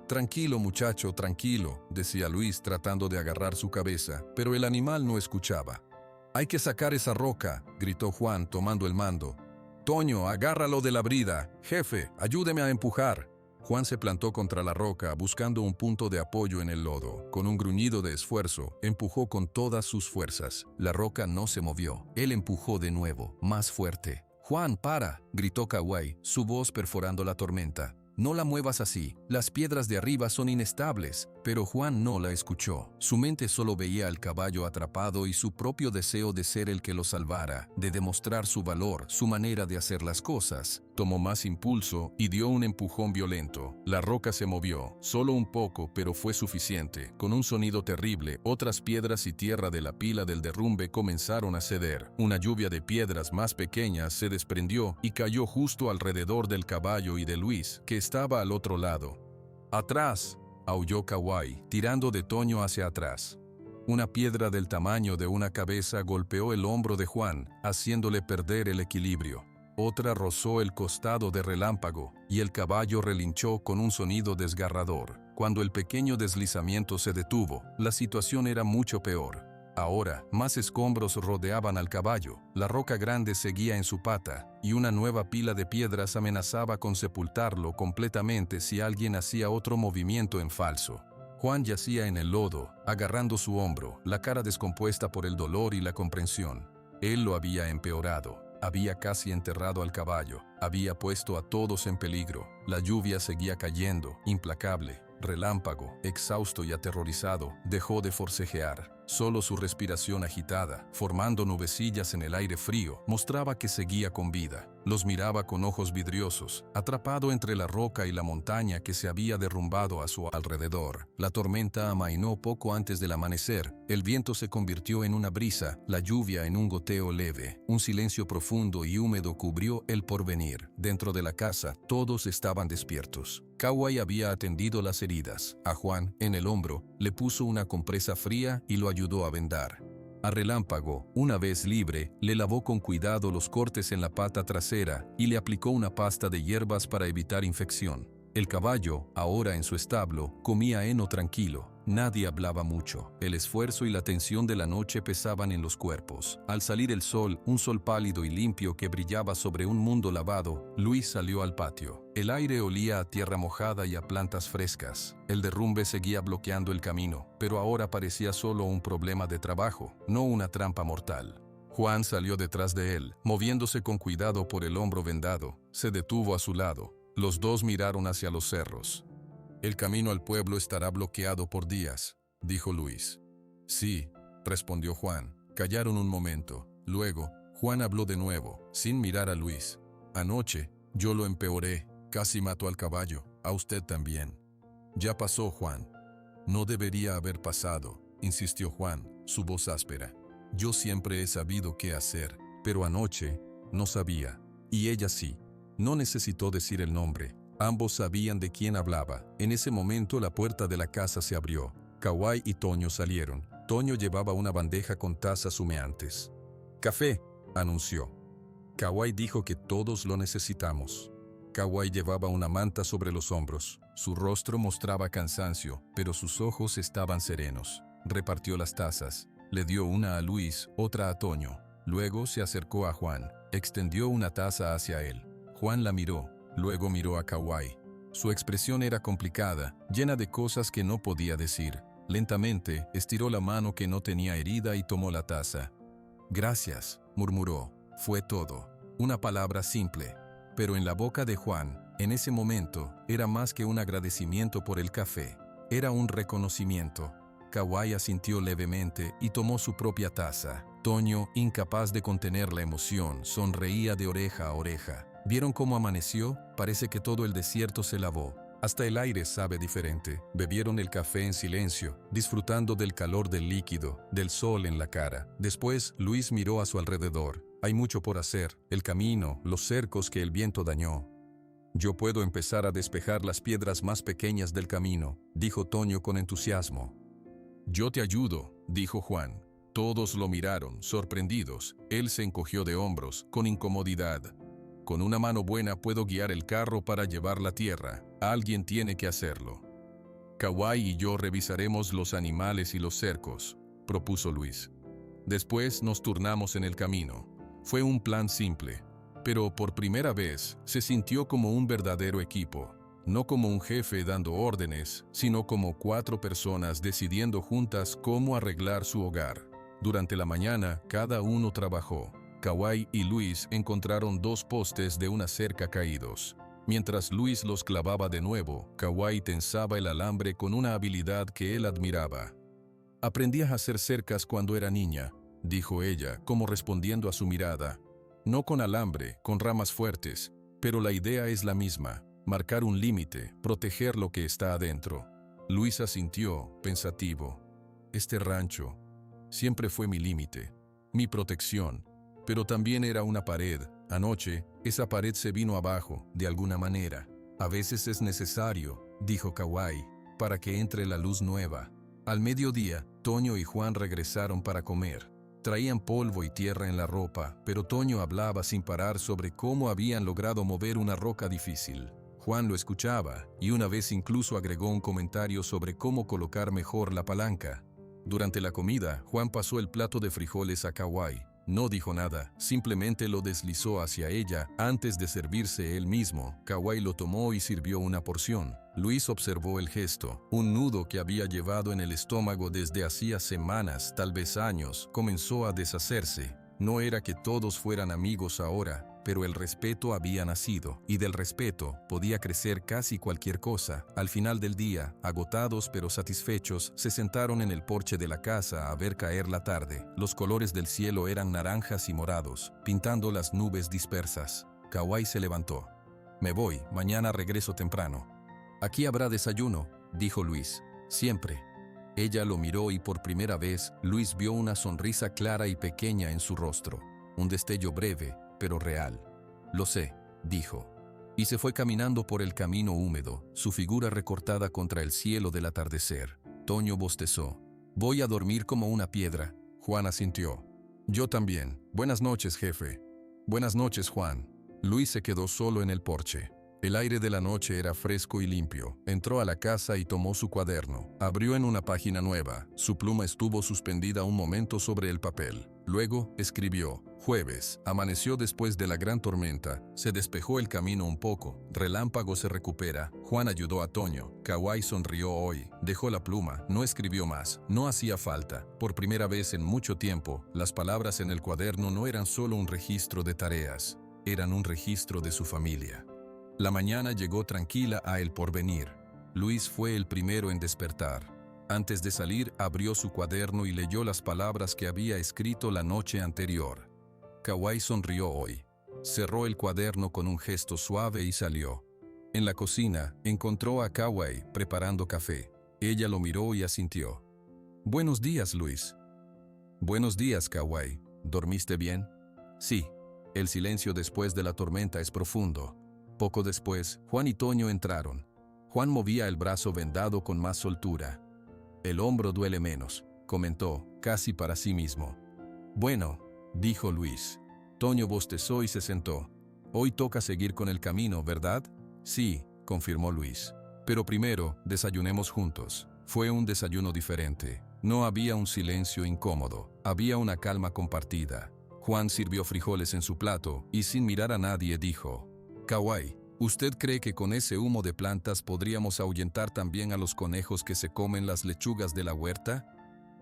A: «Tranquilo, muchacho, tranquilo», decía Luis tratando de agarrar su cabeza, pero el animal no escuchaba. «Hay que sacar esa roca», gritó Juan tomando el mando. «Toño, agárralo de la brida. Jefe, ayúdeme a empujar». Juan se plantó contra la roca buscando un punto de apoyo en el lodo. Con un gruñido de esfuerzo, empujó con todas sus fuerzas. La roca no se movió. Él empujó de nuevo, más fuerte. «Juan, para», gritó Kawai, su voz perforando la tormenta. «No la muevas así, las piedras de arriba son inestables». Pero Juan no la escuchó. Su mente solo veía al caballo atrapado y su propio deseo de ser el que lo salvara, de demostrar su valor, su manera de hacer las cosas. Tomó más impulso y dio un empujón violento. La roca se movió, solo un poco, pero fue suficiente. Con un sonido terrible, otras piedras y tierra de la pila del derrumbe comenzaron a ceder. Una lluvia de piedras más pequeñas se desprendió y cayó justo alrededor del caballo y de Luis, que estaba al otro lado. «¡Atrás!», aulló Kawai, tirando de Toño hacia atrás. Una piedra del tamaño de una cabeza golpeó el hombro de Juan, haciéndole perder el equilibrio. Otra rozó el costado de Relámpago, y el caballo relinchó con un sonido desgarrador. Cuando el pequeño deslizamiento se detuvo, la situación era mucho peor. Ahora, más escombros rodeaban al caballo, la roca grande seguía en su pata, y una nueva pila de piedras amenazaba con sepultarlo completamente si alguien hacía otro movimiento en falso. Juan yacía en el lodo, agarrando su hombro, la cara descompuesta por el dolor y la comprensión. Él lo había empeorado, había casi enterrado al caballo, había puesto a todos en peligro. La lluvia seguía cayendo, implacable. Relámpago, exhausto y aterrorizado, dejó de forcejear. Solo su respiración agitada, formando nubecillas en el aire frío, mostraba que seguía con vida. Los miraba con ojos vidriosos, atrapado entre la roca y la montaña que se había derrumbado a su alrededor. La tormenta amainó poco antes del amanecer. El viento se convirtió en una brisa, la lluvia en un goteo leve. Un silencio profundo y húmedo cubrió el porvenir. Dentro de la casa, todos estaban despiertos. Kawai había atendido las heridas. A Juan, en el hombro, le puso una compresa fría y lo ayudó a vendar. A Relámpago, una vez libre, le lavó con cuidado los cortes en la pata trasera y le aplicó una pasta de hierbas para evitar infección. El caballo, ahora en su establo, comía heno tranquilo. Nadie hablaba mucho. El esfuerzo y la tensión de la noche pesaban en los cuerpos. Al salir el sol, un sol pálido y limpio que brillaba sobre un mundo lavado, Luis salió al patio. El aire olía a tierra mojada y a plantas frescas. El derrumbe seguía bloqueando el camino, pero ahora parecía solo un problema de trabajo, no una trampa mortal. Juan salió detrás de él, moviéndose con cuidado por el hombro vendado. Se detuvo a su lado. Los dos miraron hacia los cerros. «El camino al pueblo estará bloqueado por días», dijo Luis. «Sí», respondió Juan. Callaron un momento. Luego, Juan habló de nuevo, sin mirar a Luis. «Anoche, yo lo empeoré. Casi mató al caballo. A usted también». «Ya pasó, Juan». «No debería haber pasado», insistió Juan, su voz áspera. «Yo siempre he sabido qué hacer, pero anoche no sabía. Y ella sí». No necesitó decir el nombre. Ambos sabían de quién hablaba. En ese momento la puerta de la casa se abrió. Kawai y Toño salieron. Toño llevaba una bandeja con tazas humeantes. «Café», anunció. Kawai dijo que todos lo necesitamos. Kawai llevaba una manta sobre los hombros. Su rostro mostraba cansancio, pero sus ojos estaban serenos. Repartió las tazas. Le dio una a Luis, otra a Toño. Luego se acercó a Juan. Extendió una taza hacia él. Juan la miró, luego miró a Kawai. Su expresión era complicada, llena de cosas que no podía decir. Lentamente, estiró la mano que no tenía herida y tomó la taza. «Gracias», murmuró. Fue todo. Una palabra simple. Pero en la boca de Juan, en ese momento, era más que un agradecimiento por el café. Era un reconocimiento. Kawai asintió levemente y tomó su propia taza. Toño, incapaz de contener la emoción, sonreía de oreja a oreja. ¿Vieron cómo amaneció? Parece que todo el desierto se lavó. Hasta el aire sabe diferente. Bebieron el café en silencio, disfrutando del calor del líquido, del sol en la cara. Después, Luis miró a su alrededor. Hay mucho por hacer, el camino, los cercos que el viento dañó. «Yo puedo empezar a despejar las piedras más pequeñas del camino», dijo Toño con entusiasmo. «Yo te ayudo», dijo Juan. Todos lo miraron, sorprendidos. Él se encogió de hombros, con incomodidad. «Con una mano buena puedo guiar el carro para llevar la tierra. Alguien tiene que hacerlo». «Kawai y yo revisaremos los animales y los cercos», propuso Luis. Después nos turnamos en el camino. Fue un plan simple, pero por primera vez se sintió como un verdadero equipo. No como un jefe dando órdenes, sino como 4 personas decidiendo juntas cómo arreglar su hogar. Durante la mañana, cada uno trabajó. Kawai y Luis encontraron 2 postes de una cerca caídos. Mientras Luis los clavaba de nuevo, Kawai tensaba el alambre con una habilidad que él admiraba. «Aprendí a hacer cercas cuando era niña», dijo ella, como respondiendo a su mirada. «No con alambre, con ramas fuertes, pero la idea es la misma, marcar un límite, proteger lo que está adentro». Luis asintió, pensativo. «Este rancho siempre fue mi límite, mi protección, pero también era una pared. Anoche, esa pared se vino abajo, de alguna manera. A veces es necesario», dijo Kawai, «para que entre la luz nueva». Al mediodía, Toño y Juan regresaron para comer. Traían polvo y tierra en la ropa, pero Toño hablaba sin parar sobre cómo habían logrado mover una roca difícil. Juan lo escuchaba, y una vez incluso agregó un comentario sobre cómo colocar mejor la palanca. Durante la comida, Juan pasó el plato de frijoles a Kawai. No dijo nada, simplemente lo deslizó hacia ella antes de servirse él mismo. Kawai lo tomó y sirvió una porción. Luis observó el gesto. Un nudo que había llevado en el estómago desde hacía semanas, tal vez años, comenzó a deshacerse. No era que todos fueran amigos ahora, pero el respeto había nacido, y del respeto podía crecer casi cualquier cosa. Al final del día, agotados pero satisfechos, se sentaron en el porche de la casa a ver caer la tarde. Los colores del cielo eran naranjas y morados, pintando las nubes dispersas. Kawai se levantó. «Me voy, mañana regreso temprano». «Aquí habrá desayuno», dijo Luis. «Siempre». Ella lo miró y por primera vez, Luis vio una sonrisa clara y pequeña en su rostro. Un destello breve, pero real. «Lo sé», dijo. Y se fue caminando por el camino húmedo, su figura recortada contra el cielo del atardecer. Toño bostezó. «Voy a dormir como una piedra». Juan asintió. «Yo también. Buenas noches, jefe». «Buenas noches, Juan». Luis se quedó solo en el porche. El aire de la noche era fresco y limpio. Entró a la casa y tomó su cuaderno. Abrió en una página nueva. Su pluma estuvo suspendida un momento sobre el papel. Luego, escribió: «Jueves. Amaneció después de la gran tormenta. Se despejó el camino un poco. Relámpago se recupera». Juan ayudó a Toño. Kawai sonrió hoy. Dejó la pluma. No escribió más. No hacía falta. Por primera vez en mucho tiempo, las palabras en el cuaderno no eran solo un registro de tareas. Eran un registro de su familia. La mañana llegó tranquila a El Porvenir. Luis fue el primero en despertar. Antes de salir, abrió su cuaderno y leyó las palabras que había escrito la noche anterior. Kawai sonrió hoy. Cerró el cuaderno con un gesto suave y salió. En la cocina, encontró a Kawai preparando café. Ella lo miró y asintió. «Buenos días, Luis». «Buenos días, Kawai. ¿Dormiste bien?» «Sí». El silencio después de la tormenta es profundo. Poco después, Juan y Toño entraron. Juan movía el brazo vendado con más soltura. «El hombro duele menos», comentó, casi para sí mismo. «Bueno», dijo Luis. Toño bostezó y se sentó. «Hoy toca seguir con el camino, ¿verdad?» «Sí», confirmó Luis. «Pero primero, desayunemos juntos». Fue un desayuno diferente. No había un silencio incómodo, había una calma compartida. Juan sirvió frijoles en su plato y sin mirar a nadie dijo: «Kawai, ¿usted cree que con ese humo de plantas podríamos ahuyentar también a los conejos que se comen las lechugas de la huerta?»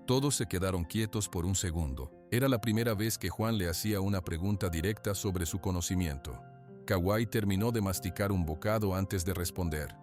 A: Todos se quedaron quietos por un segundo. Era la primera vez que Juan le hacía una pregunta directa sobre su conocimiento. Kawai terminó de masticar un bocado antes de responder.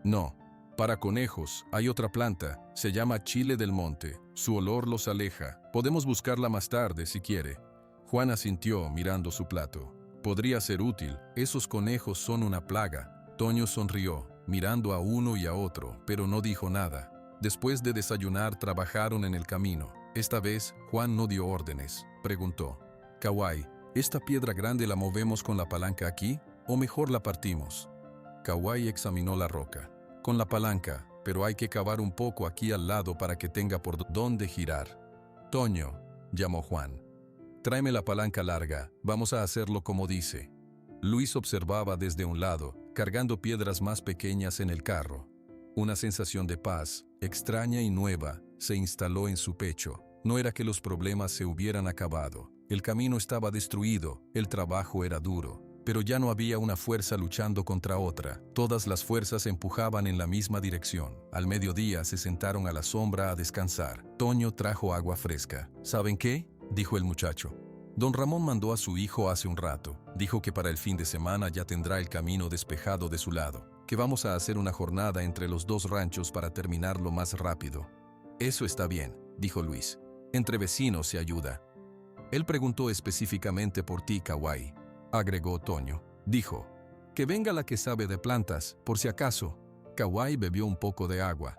A: «No. Para conejos, hay otra planta. Se llama chile del monte. Su olor los aleja. Podemos buscarla más tarde si quiere». Juan asintió mirando su plato. «Podría ser útil. Esos conejos son una plaga». Toño sonrió, mirando a uno y a otro, pero no dijo nada. Después de desayunar, trabajaron en el camino. Esta vez, Juan no dio órdenes. Preguntó: «Kawai, ¿esta piedra grande la movemos con la palanca aquí, o mejor la partimos?» Kawai examinó la roca. «Con la palanca, pero hay que cavar un poco aquí al lado para que tenga por dónde girar». «Toño», llamó Juan, «tráeme la palanca larga, vamos a hacerlo como dice». Luis observaba desde un lado, cargando piedras más pequeñas en el carro. Una sensación de paz, extraña y nueva, se instaló en su pecho. No era que los problemas se hubieran acabado. El camino estaba destruido, el trabajo era duro. Pero ya no había una fuerza luchando contra otra. Todas las fuerzas empujaban en la misma dirección. Al mediodía se sentaron a la sombra a descansar. Toño trajo agua fresca. «¿Saben qué?», dijo el muchacho. Don Ramón mandó a su hijo hace un rato. Dijo que para el fin de semana ya tendrá el camino despejado de su lado, que vamos a hacer una jornada entre los dos ranchos para terminarlo más rápido. Eso está bien, dijo Luis. Entre vecinos se ayuda. Él preguntó específicamente por ti, Kawai, agregó Toño. Dijo, que venga la que sabe de plantas, por si acaso. Kawai bebió un poco de agua.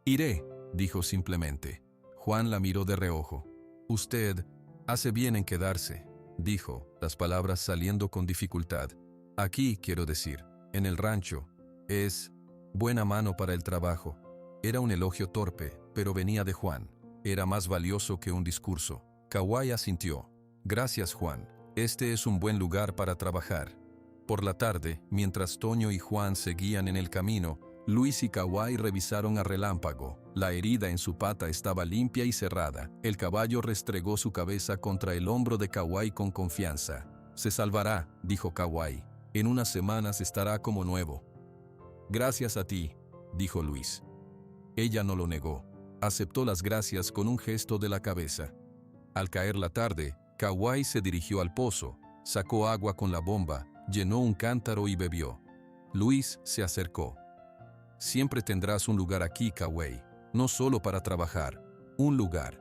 A: Iré, dijo simplemente. Juan la miró de reojo. Usted hace bien en quedarse, dijo, las palabras saliendo con dificultad. Aquí, quiero decir, en el rancho, es buena mano para el trabajo. Era un elogio torpe, pero venía de Juan. Era más valioso que un discurso. Kawai asintió. Gracias, Juan. Este es un buen lugar para trabajar. Por la tarde, mientras Toño y Juan seguían en el camino, Luis y Kawai revisaron a relámpago. La herida en su pata estaba limpia y cerrada. El caballo restregó su cabeza contra el hombro de Kawai con confianza. Se salvará, dijo Kawai. En unas semanas estará como nuevo. Gracias a ti, dijo Luis. Ella no lo negó. Aceptó las gracias con un gesto de la cabeza. Al caer la tarde, Kawai se dirigió al pozo, sacó agua con la bomba, llenó un cántaro y bebió. Luis se acercó. Siempre tendrás un lugar aquí, Kawai, no solo para trabajar, un lugar.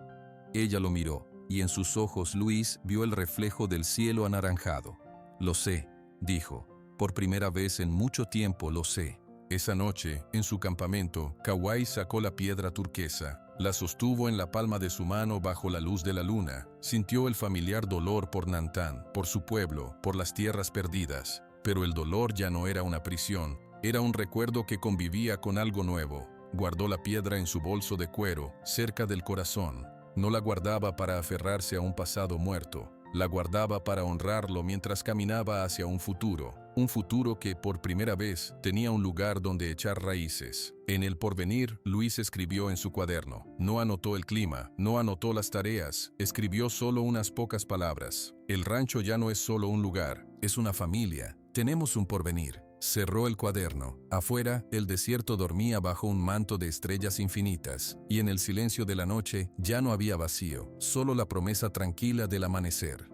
A: Ella lo miró, y en sus ojos Luis vio el reflejo del cielo anaranjado. Lo sé, dijo, por primera vez en mucho tiempo lo sé. Esa noche, en su campamento, Kawai sacó la piedra turquesa, la sostuvo en la palma de su mano bajo la luz de la luna, sintió el familiar dolor por Nantán, por su pueblo, por las tierras perdidas, pero el dolor ya no era una prisión, era un recuerdo que convivía con algo nuevo. Guardó la piedra en su bolso de cuero, cerca del corazón. No la guardaba para aferrarse a un pasado muerto, la guardaba para honrarlo mientras caminaba hacia un futuro que por primera vez tenía un lugar donde echar raíces. En el porvenir, Luis escribió en su cuaderno. No anotó el clima, no anotó las tareas, escribió solo unas pocas palabras. El rancho ya no es solo un lugar, es una familia. Tenemos un porvenir. Cerró el cuaderno. Afuera, el desierto dormía bajo un manto de estrellas infinitas, y en el silencio de la noche ya no había vacío, solo la promesa tranquila del amanecer.